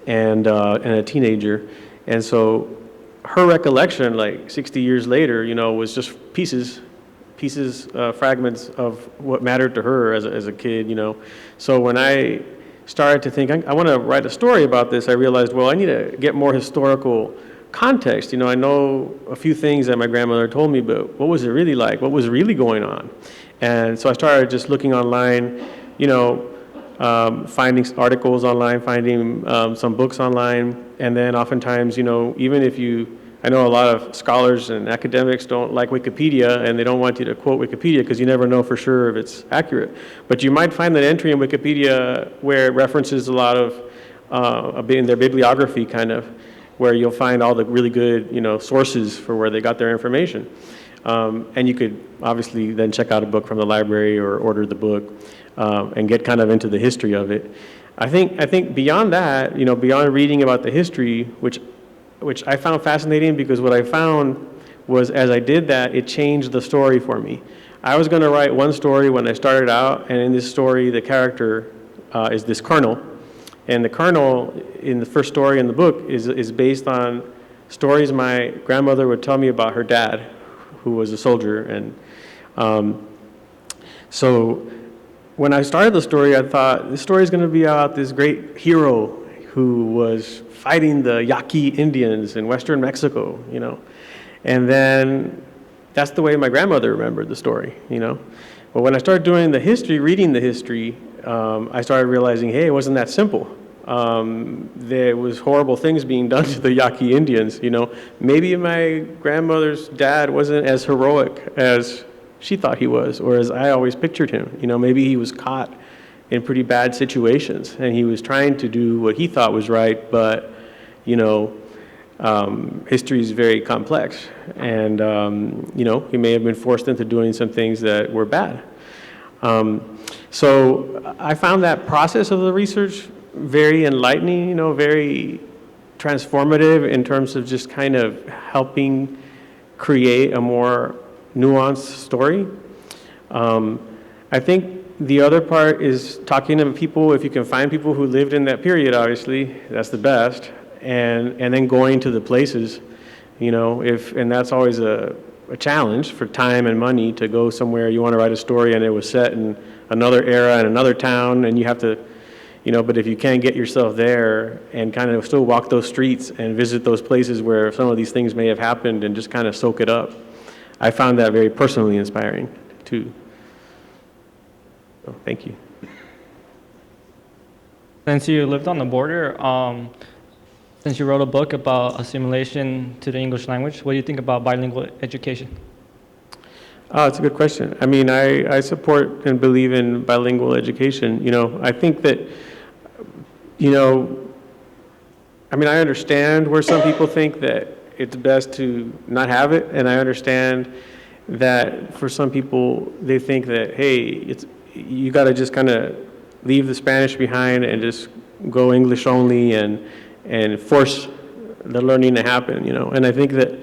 S2: and a teenager. And so her recollection, like 60 years later, was just pieces, fragments of what mattered to her as a kid, So when I started to think, I want to write a story about this, I realized, well, I need to get more historical context. You know, I know a few things that my grandmother told me, but what was it really like? What was really going on? And so I started just looking online, you know, finding articles online, finding some books online, and then oftentimes, you know, even if I know a lot of scholars and academics don't like Wikipedia, and they don't want you to quote Wikipedia because you never know for sure if it's accurate. But you might find an entry in Wikipedia where it references a lot of, in their bibliography kind of, where you'll find all the really good, you know, sources for where they got their information. And you could obviously then check out a book from the library or order the book and get kind of into the history of it. I think beyond that, you know, beyond reading about the history, which I found fascinating, because what I found was as I did that, it changed the story for me. I was going to write one story when I started out, and in this story, the character is this colonel. And the colonel in the first story in the book is based on stories my grandmother would tell me about her dad, who was a soldier. And so when I started the story, I thought this story is going to be about this great hero who was fighting the Yaqui Indians in western Mexico, you know. And then that's the way my grandmother remembered the story, you know. But when I started doing the history, reading the history, I started realizing, hey, it wasn't that simple. There was horrible things being done to the Yaqui Indians, you know. Maybe my grandmother's dad wasn't as heroic as she thought he was, or as I always pictured him. You know, maybe he was caught in pretty bad situations, and he was trying to do what he thought was right, but, you know, history is very complex, and, you know, he may have been forced into doing some things that were bad. So I found that process of the research very enlightening, you know, very transformative in terms of just kind of helping create a more nuanced story. I think the other part is talking to people, if you can find people who lived in that period, obviously, that's the best, and then going to the places, you know, and that's always a challenge for time and money to go somewhere. You want to write a story and it was set in another era in another town, and you have to, you know, but if you can get yourself there and kind of still walk those streets and visit those places where some of these things may have happened and just kind of soak it up, I found that very personally inspiring too. So, thank you.
S7: Since you lived on the border, since you wrote a book about assimilation to the English language, what do you think about bilingual education?
S2: It's a good question. I mean, I support and believe in bilingual education. You know, I think that, you know, I mean, I understand where some people think that it's best to not have it, and I understand that for some people, they think that, hey, you got to just kind of leave the Spanish behind and just go English only and force the learning to happen, you know. And I think that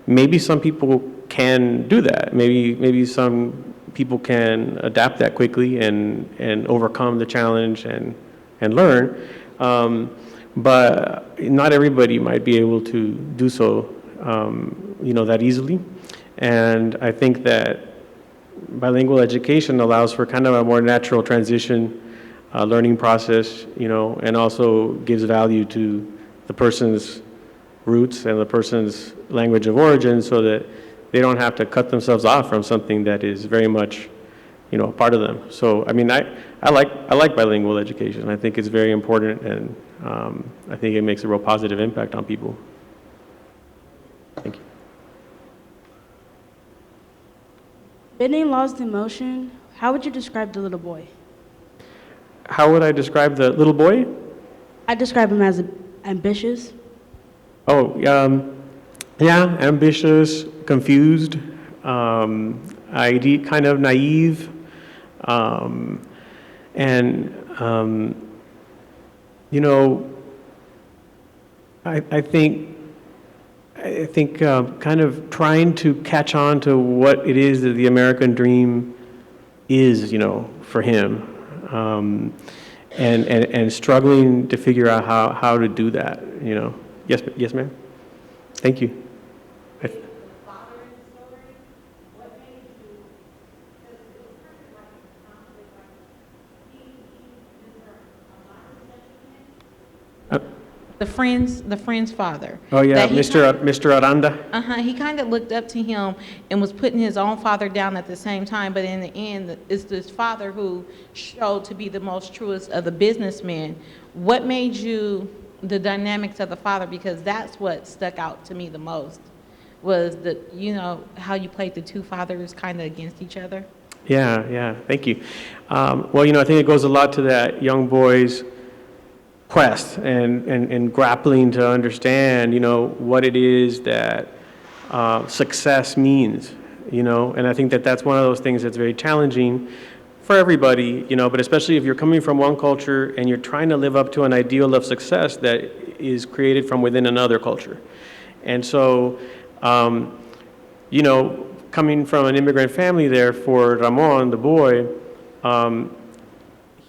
S2: maybe some people can do that. Maybe some people can adapt that quickly and overcome the challenge and learn. But not everybody might be able to do so, you know, that easily. And I think that bilingual education allows for kind of a more natural transition, learning process, you know, and also gives value to the person's roots and the person's language of origin, so that they don't have to cut themselves off from something that is very much, you know, a part of them. So, I mean, I like bilingual education. I think it's very important, and I think it makes a real positive impact on people. Thank you.
S3: Bending laws in motion, how would you describe the little boy?
S2: How would I describe the little boy?
S3: I describe him as ambitious.
S2: Oh, yeah, ambitious, confused, kind of naive, and you know, I think kind of trying to catch on to what it is that the American dream is, you know, for him, and struggling to figure out how to do that, you know. Yes, ma'am. Thank you.
S4: the friend's father.
S2: Oh, yeah,
S4: That he
S2: Mr. Aranda.
S4: He kind of looked up to him and was putting his own father down at the same time, but in the end, it's this father who showed to be the most truest of the businessmen. What made you, the dynamics of the father, because that's what stuck out to me the most, was how you played the two fathers kind of against each other?
S2: Yeah, thank you. Well, I think it goes a lot to that young boy's quest and grappling to understand, what it is that success means, and I think that that's one of those things that's very challenging for everybody, but especially if you're coming from one culture and you're trying to live up to an ideal of success that is created from within another culture. And so, coming from an immigrant family there for Ramon, the boy,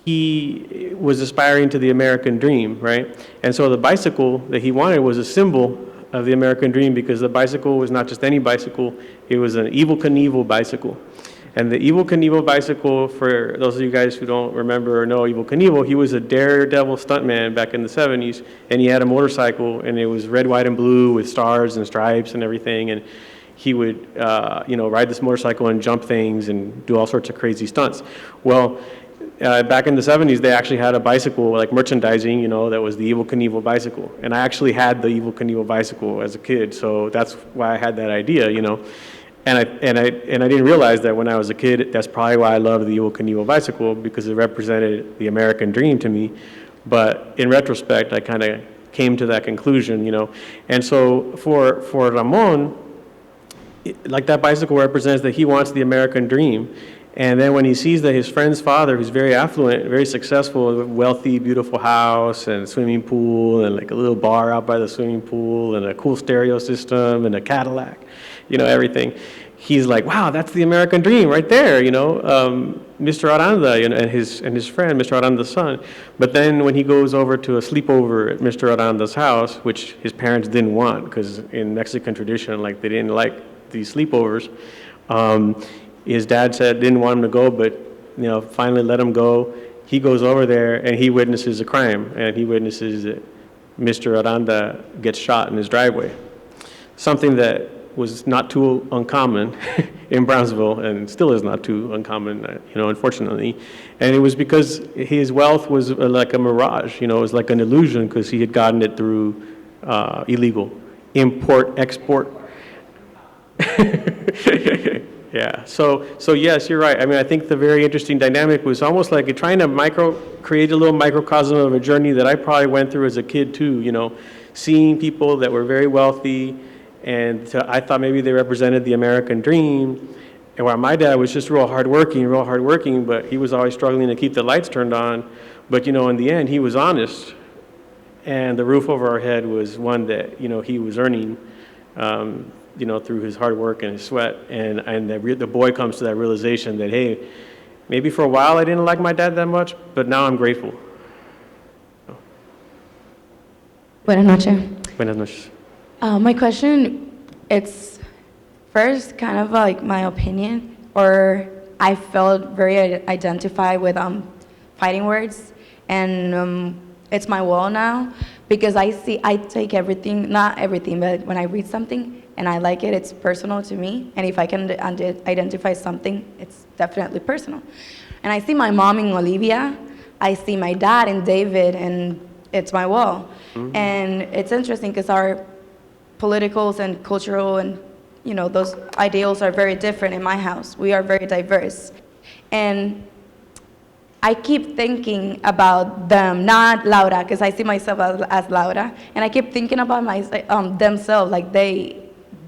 S2: he was aspiring to the American dream, right? And so the bicycle that he wanted was a symbol of the American dream, because the bicycle was not just any bicycle, it was an Evel Knievel bicycle. And the Evel Knievel bicycle, for those of you guys who don't remember or know Evel Knievel, he was a daredevil stuntman back in the 70s, and he had a motorcycle, and it was red, white, and blue with stars and stripes and everything, and he would, ride this motorcycle and jump things and do all sorts of crazy stunts. Well, back in the 70s, they actually had a bicycle, like merchandising, that was the Evel Knievel bicycle. And I actually had the Evel Knievel bicycle as a kid, so that's why I had that idea, And I didn't realize that when I was a kid, that's probably why I loved the Evel Knievel bicycle, because it represented the American dream to me. But in retrospect, I kind of came to that conclusion, And so for Ramon, like that bicycle represents that he wants the American dream. And then when he sees that his friend's father, who's very affluent, very successful, wealthy, beautiful house and swimming pool and like a little bar out by the swimming pool and a cool stereo system and a Cadillac, everything, he's like, wow, that's the American dream right there, Mr. Aranda and his friend, Mr. Aranda's son. But then when he goes over to a sleepover at Mr. Aranda's house, which his parents didn't want, because in Mexican tradition, like, they didn't like these sleepovers, his dad didn't want him to go, but finally let him go. He goes over there and he witnesses a crime, and he witnesses that Mr. Aranda gets shot in his driveway. Something that was not too uncommon in Brownsville, and still is not too uncommon, unfortunately. And it was because his wealth was like a mirage, it was like an illusion, because he had gotten it through illegal import, export. Yeah, so yes, you're right. I mean, I think the very interesting dynamic was almost like trying to create a little microcosm of a journey that I probably went through as a kid too, seeing people that were very wealthy, and I thought maybe they represented the American dream, and while my dad was just real hardworking, but he was always struggling to keep the lights turned on. But, in the end, he was honest, and the roof over our head was one that, he was earning, through his hard work and his sweat, and the boy comes to that realization that, hey, maybe for a while I didn't like my dad that much, but now I'm grateful.
S8: Buenas noches.
S2: Buenas noches.
S8: My question, it's first kind of like my opinion, or I felt very identified with fighting words, and it's my wall now, because I take everything, not everything, but when I read something and I like it, it's personal to me, and if I can identify something, it's definitely personal. And I see my mom in Olivia, I see my dad in David, and it's my wall. Mm-hmm. And it's interesting because our politicals and cultural and those ideals are very different in my house. We are very diverse, and I keep thinking about them, not Laura, because I see myself as Laura, and I keep thinking about themselves, like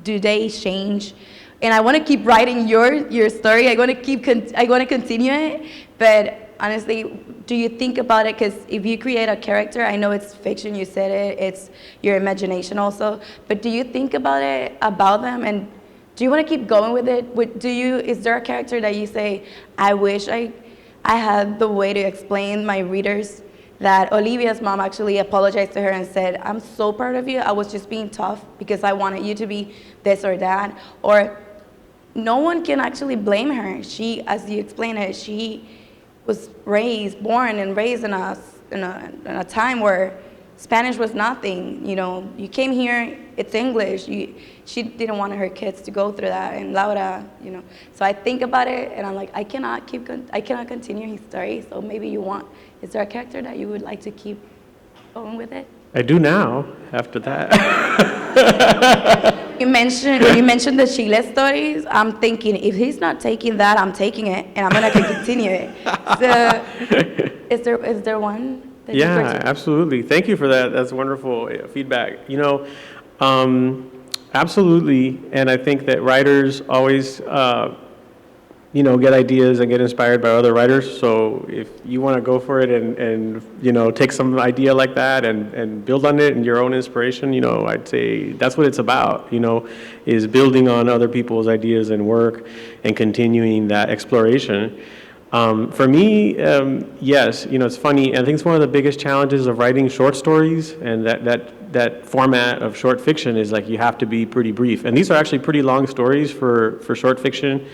S8: do they change? And I want to keep writing your story. I want to continue it, but honestly, do you think about it? Because if you create a character, I know it's fiction, you said it, it's your imagination also, but do you think about it, about them, and do you want to keep going with it? Is there a character that you say, I wish I had the way to explain my readers that Olivia's mom actually apologized to her and said, I'm so proud of you, I was just being tough because I wanted you to be this or that, or no one can actually blame her. She, as you explained it, she was born and raised in a time where Spanish was nothing, you know. You came here, it's English. She didn't want her kids to go through that, and Laura, you know. So I think about it, and I'm like, I cannot continue his story. So maybe is there a character that you would like to keep going with it?
S2: I do now, after that.
S8: You mentioned the Chile stories. I'm thinking, if he's not taking that, I'm taking it, and I'm gonna continue it. So, is there one? That you'd like
S2: Yeah,
S8: to-
S2: absolutely. Thank you for that. That's wonderful feedback. You know, absolutely. And I think that writers always, you know, get ideas and get inspired by other writers. So if you want to go for it and you know, take some idea like that and build on it and your own inspiration, you know, I'd say that's what it's about, you know, is building on other people's ideas and work and continuing that exploration. For me, yes, you know, it's funny. I think it's one of the biggest challenges of writing short stories, and that format of short fiction is like you have to be pretty brief. And these are actually pretty long stories for short fiction.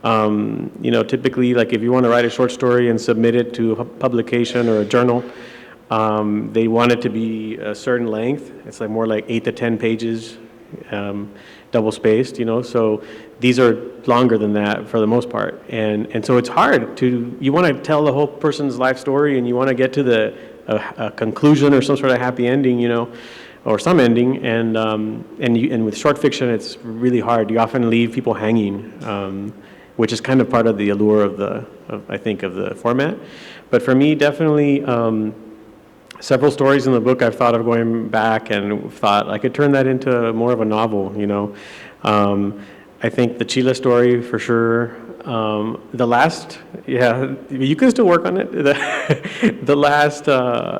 S2: You know, typically, like if you want to write a short story and submit it to a publication or a journal, they want it to be a certain length. It's like more like 8 to 10 pages, double spaced, you know, so these are longer than that for the most part. And so it's hard you want to tell the whole person's life story, and you want to get to a conclusion or some sort of happy ending, you know, or some ending, and with short fiction, it's really hard. You often leave people hanging, which is kind of part of the allure I think, of the format. But for me, definitely, several stories in the book I've thought of going back and thought I could turn that into more of a novel, you know. I think the Chile story, for sure. The last, yeah, you can still work on it. The last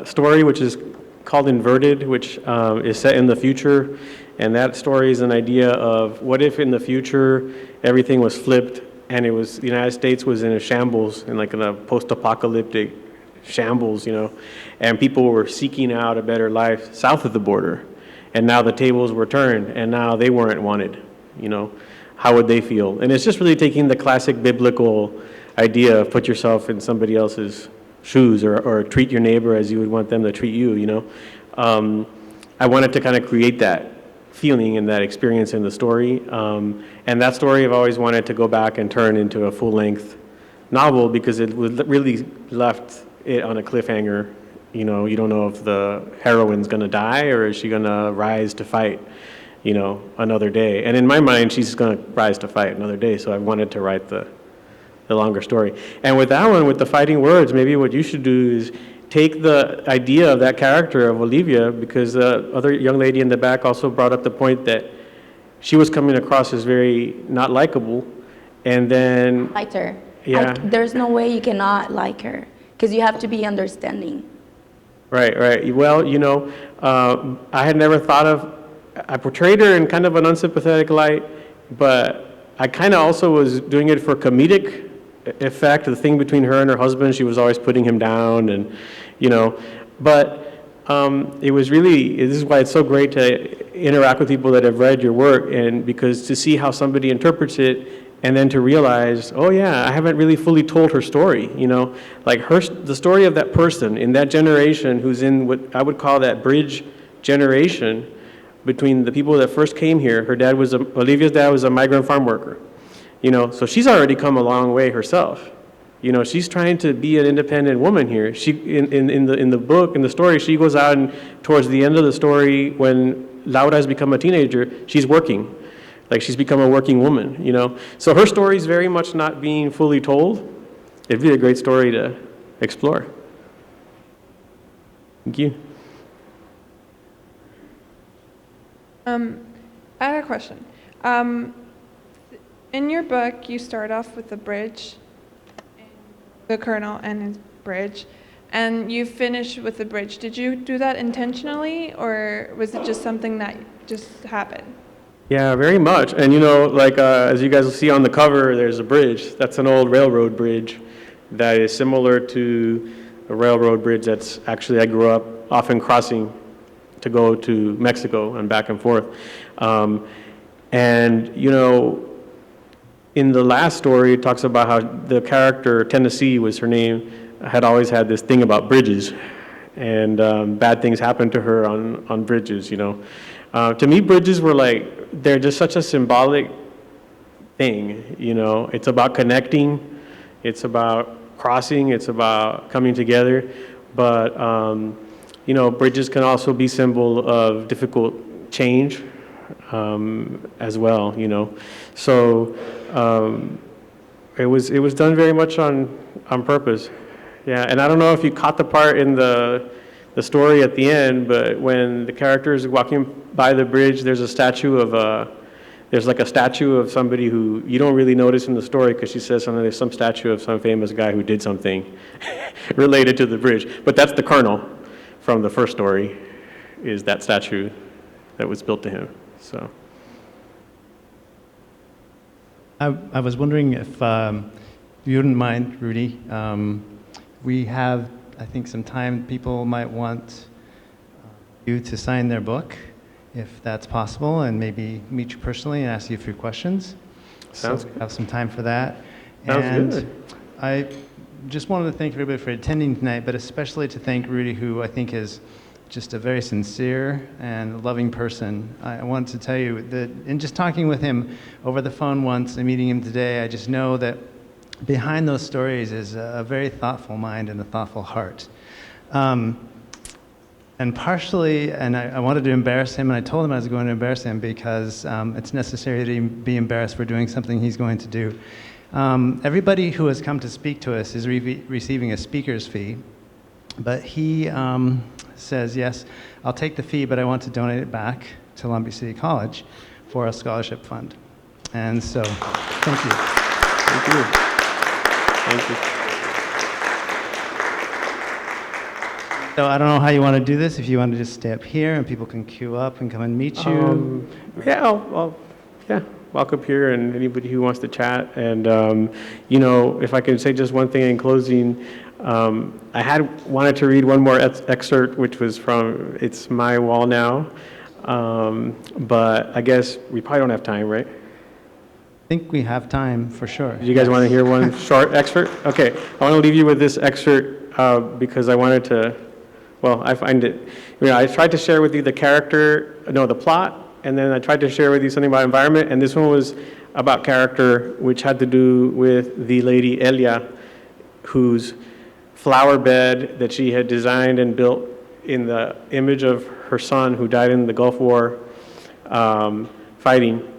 S2: story, which is called Inverted, which is set in the future. And that story is an idea of what if in the future everything was flipped and the United States was in a shambles, in a post-apocalyptic shambles, you know, and people were seeking out a better life south of the border. And now the tables were turned, and now they weren't wanted, you know. How would they feel? And it's just really taking the classic biblical idea of put yourself in somebody else's shoes, or treat your neighbor as you would want them to treat you, you know. I wanted to kind of create that feeling and that experience in the story. And that story I've always wanted to go back and turn into a full-length novel, because it really left it on a cliffhanger. You know, you don't know if the heroine's going to die or is she going to rise to fight, you know, another day. And in my mind, she's going to rise to fight another day. So I wanted to write the longer story. And with that one, with the fighting words, maybe what you should do is take the idea of that character of Olivia, because the other young lady in the back also brought up the point that she was coming across as very not likable. And then...
S8: Liked her.
S2: Yeah.
S8: There's no way you cannot like her, because you have to be understanding.
S2: Right. Well, you know, I had never thought of... I portrayed her in kind of an unsympathetic light, but I kind of also was doing it for comedic effect. The thing between her and her husband, she was always putting him down, and, you know, but it was really, this is why it's so great to interact with people that have read your work, and because to see how somebody interprets it, and then to realize, oh yeah, I haven't really fully told her story, you know, like the story of that person in that generation who's in what I would call that bridge generation between the people that first came here. Olivia's dad was a migrant farm worker, you know, so she's already come a long way herself. You know, she's trying to be an independent woman here. She, in the book, in the story, she goes out, and towards the end of the story, when Laura has become a teenager, she's working. Like, she's become a working woman, you know. So her story is very much not being fully told. It'd be a great story to explore. Thank you.
S9: I had a question. In your book, you start off with the bridge, the colonel and his bridge, and you finish with the bridge. Did you do that intentionally, or was it just something that just happened?
S2: Yeah, very much. And you know, like as you guys will see on the cover, there's a bridge. That's an old railroad bridge that is similar to a railroad bridge that's actually I grew up often crossing to go to Mexico and back and forth. And you know, in the last story, it talks about how the character, Tennessee was her name, had always had this thing about bridges. and bad things happen to her on bridges, you know. To me, bridges were like, they're just such a symbolic thing, you know. It's about connecting, it's about crossing, it's about coming together, but, you know, bridges can also be symbol of difficult change as well, you know. So it was done very much on purpose. Yeah, and I don't know if you caught the part in the story at the end, but when the character is walking by the bridge, there's a statue of there's like a statue of somebody who you don't really notice in the story because she says something, there's some statue of some famous guy who did something related to the bridge. But that's the colonel from the first story, is that statue that was built to him. So
S1: I was wondering if you wouldn't mind, Rudy. We have, I think, some time. People might want you to sign their book, if that's possible, and maybe meet you personally and ask you a few questions.
S2: Sounds
S1: so
S2: good.
S1: We have some time for that.
S2: Sounds
S1: and
S2: good.
S1: I just wanted to thank everybody for attending tonight, but especially to thank Rudy, who I think is just a very sincere and loving person. I wanted to tell you that in just talking with him over the phone once and meeting him today, I just know that behind those stories is a very thoughtful mind and a thoughtful heart. And partially, and I wanted to embarrass him, and I told him I was going to embarrass him because it's necessary to be embarrassed for doing something he's going to do. Everybody who has come to speak to us is receiving a speaker's fee, but he says, yes, I'll take the fee, but I want to donate it back to Long Beach City College for a scholarship fund. And so, thank you.
S2: Thank you. Thank you.
S1: So I don't know how you want to do this, if you want to just stay up here and people can queue up and come and meet you.
S2: Yeah, I'll walk up here, and anybody who wants to chat. And, you know, if I can say just one thing in closing, I had wanted to read one more excerpt, which was from It's My Wall Now, but I guess we probably don't have time, right?
S1: I think we have time for sure.
S2: Do you guys want to hear one short excerpt? Okay, I want to leave you with this excerpt because I wanted to, well, I find it, you know, I tried to share with you the plot, and then I tried to share with you something about environment, and this one was about character, which had to do with the lady Elia, whose flower bed that she had designed and built in the image of her son who died in the Gulf War fighting,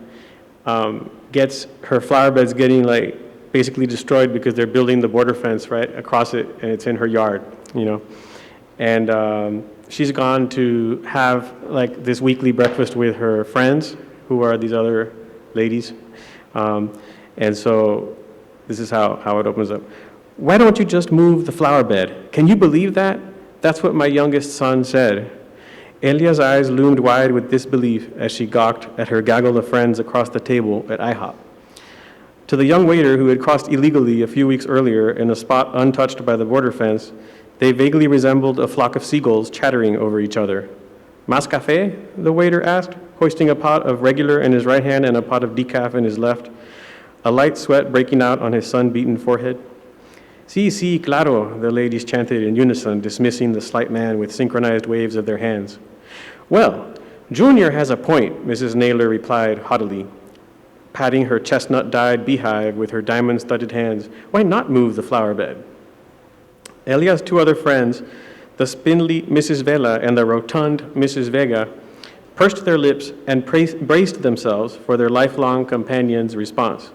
S2: gets her flower bed's getting like basically destroyed because they're building the border fence right across it, and it's in her yard, you know. And she's gone to have like this weekly breakfast with her friends, who are these other ladies. And so this is how it opens up. Why don't you just move the flower bed? Can you believe that? That's what my youngest son said. Elia's eyes loomed wide with disbelief as she gawked at her gaggle of friends across the table at IHOP. To the young waiter who had crossed illegally a few weeks earlier in a spot untouched by the border fence, they vaguely resembled a flock of seagulls chattering over each other. Mas café? The waiter asked, hoisting a pot of regular in his right hand and a pot of decaf in his left, a light sweat breaking out on his sun-beaten forehead. Sí, claro, the ladies chanted in unison, dismissing the slight man with synchronized waves of their hands. Well, Junior has a point, Mrs. Naylor replied haughtily, patting her chestnut-dyed beehive with her diamond-studded hands. Why not move the flower bed? Elia's two other friends, the spindly Mrs. Vela and the rotund Mrs. Vega, pursed their lips and braced themselves for their lifelong companion's response.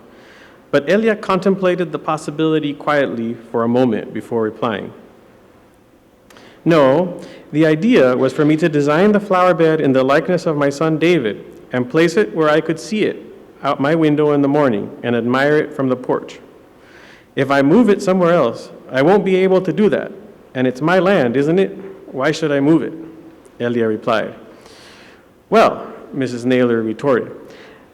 S2: But Elia contemplated the possibility quietly for a moment before replying. No, the idea was for me to design the flower bed in the likeness of my son David and place it where I could see it out my window in the morning and admire it from the porch. If I move it somewhere else, I won't be able to do that. And it's my land, isn't it? Why should I move it? Elia replied. Well, Mrs. Naylor retorted,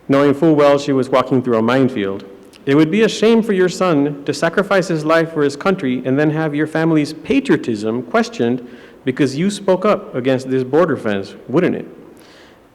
S2: knowing full well she was walking through a minefield. It would be a shame for your son to sacrifice his life for his country and then have your family's patriotism questioned because you spoke up against this border fence, wouldn't it?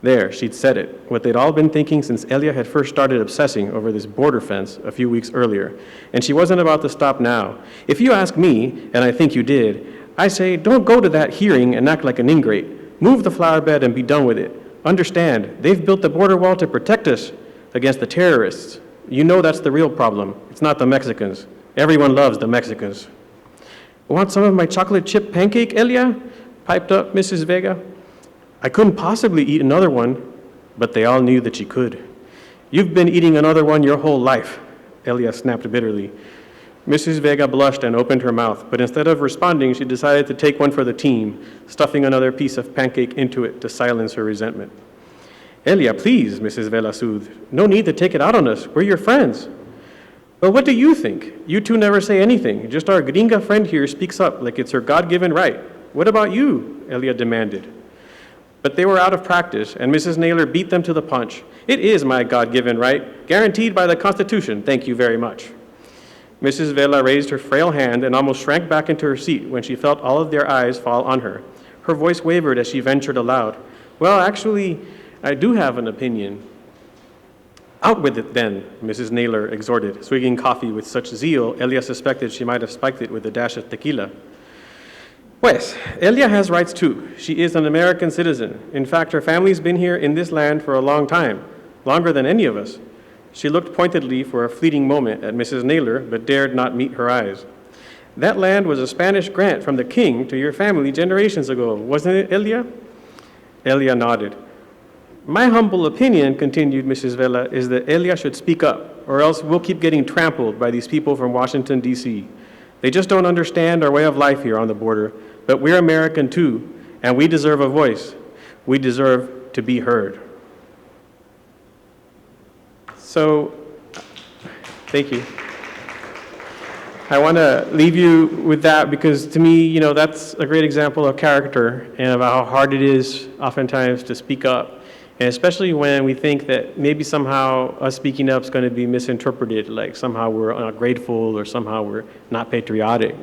S2: There, she'd said it, what they'd all been thinking since Elia had first started obsessing over this border fence a few weeks earlier. And she wasn't about to stop now. If you ask me, and I think you did, I say, don't go to that hearing and act like an ingrate. Move the flower bed and be done with it. Understand, they've built the border wall to protect us against the terrorists. You know that's the real problem. It's not the Mexicans. Everyone loves the Mexicans. Want some of my chocolate chip pancake, Elia? Piped up Mrs. Vega. I couldn't possibly eat another one, but they all knew that she could. You've been eating another one your whole life, Elia snapped bitterly. Mrs. Vega blushed and opened her mouth, but instead of responding, she decided to take one for the team, stuffing another piece of pancake into it to silence her resentment. Elia, please, Mrs. Vela soothed. No need to take it out on us. We're your friends. Well, what do you think? You two never say anything. Just our gringa friend here speaks up like it's her God-given right. What about you? Elia demanded. But they were out of practice, and Mrs. Naylor beat them to the punch. It is my God-given right, guaranteed by the Constitution. Thank you very much. Mrs. Vela raised her frail hand and almost shrank back into her seat when she felt all of their eyes fall on her. Her voice wavered as she ventured aloud. Well, actually, I do have an opinion. Out with it then, Mrs. Naylor exhorted, swigging coffee with such zeal, Elia suspected she might have spiked it with a dash of tequila. Pues, Elia has rights too. She is an American citizen. In fact, her family's been here in this land for a long time, longer than any of us. She looked pointedly for a fleeting moment at Mrs. Naylor, but dared not meet her eyes. That land was a Spanish grant from the king to your family generations ago, wasn't it, Elia? Elia nodded. My humble opinion, continued Mrs. Vela, is that Elia should speak up, or else we'll keep getting trampled by these people from Washington, D.C. They just don't understand our way of life here on the border, but we're American too, and we deserve a voice. We deserve to be heard. So, thank you. I want to leave you with that because to me, that's a great example of character and about how hard it is oftentimes to speak up. And especially when we think that maybe somehow us speaking up is going to be misinterpreted, like somehow we're ungrateful or somehow we're not patriotic,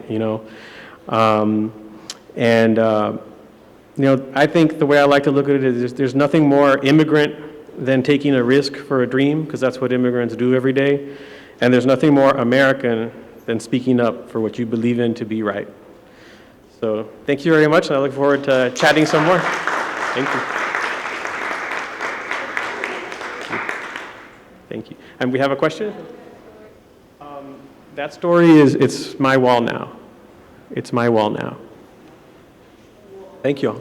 S2: I think the way I like to look at it is there's nothing more immigrant than taking a risk for a dream, because that's what immigrants do every day. And there's nothing more American than speaking up for what you believe in to be right. So thank you very much, and I look forward to chatting some more. Thank you. Thank you. And we have a question? That story it's my wall now. It's my wall now. Thank you all.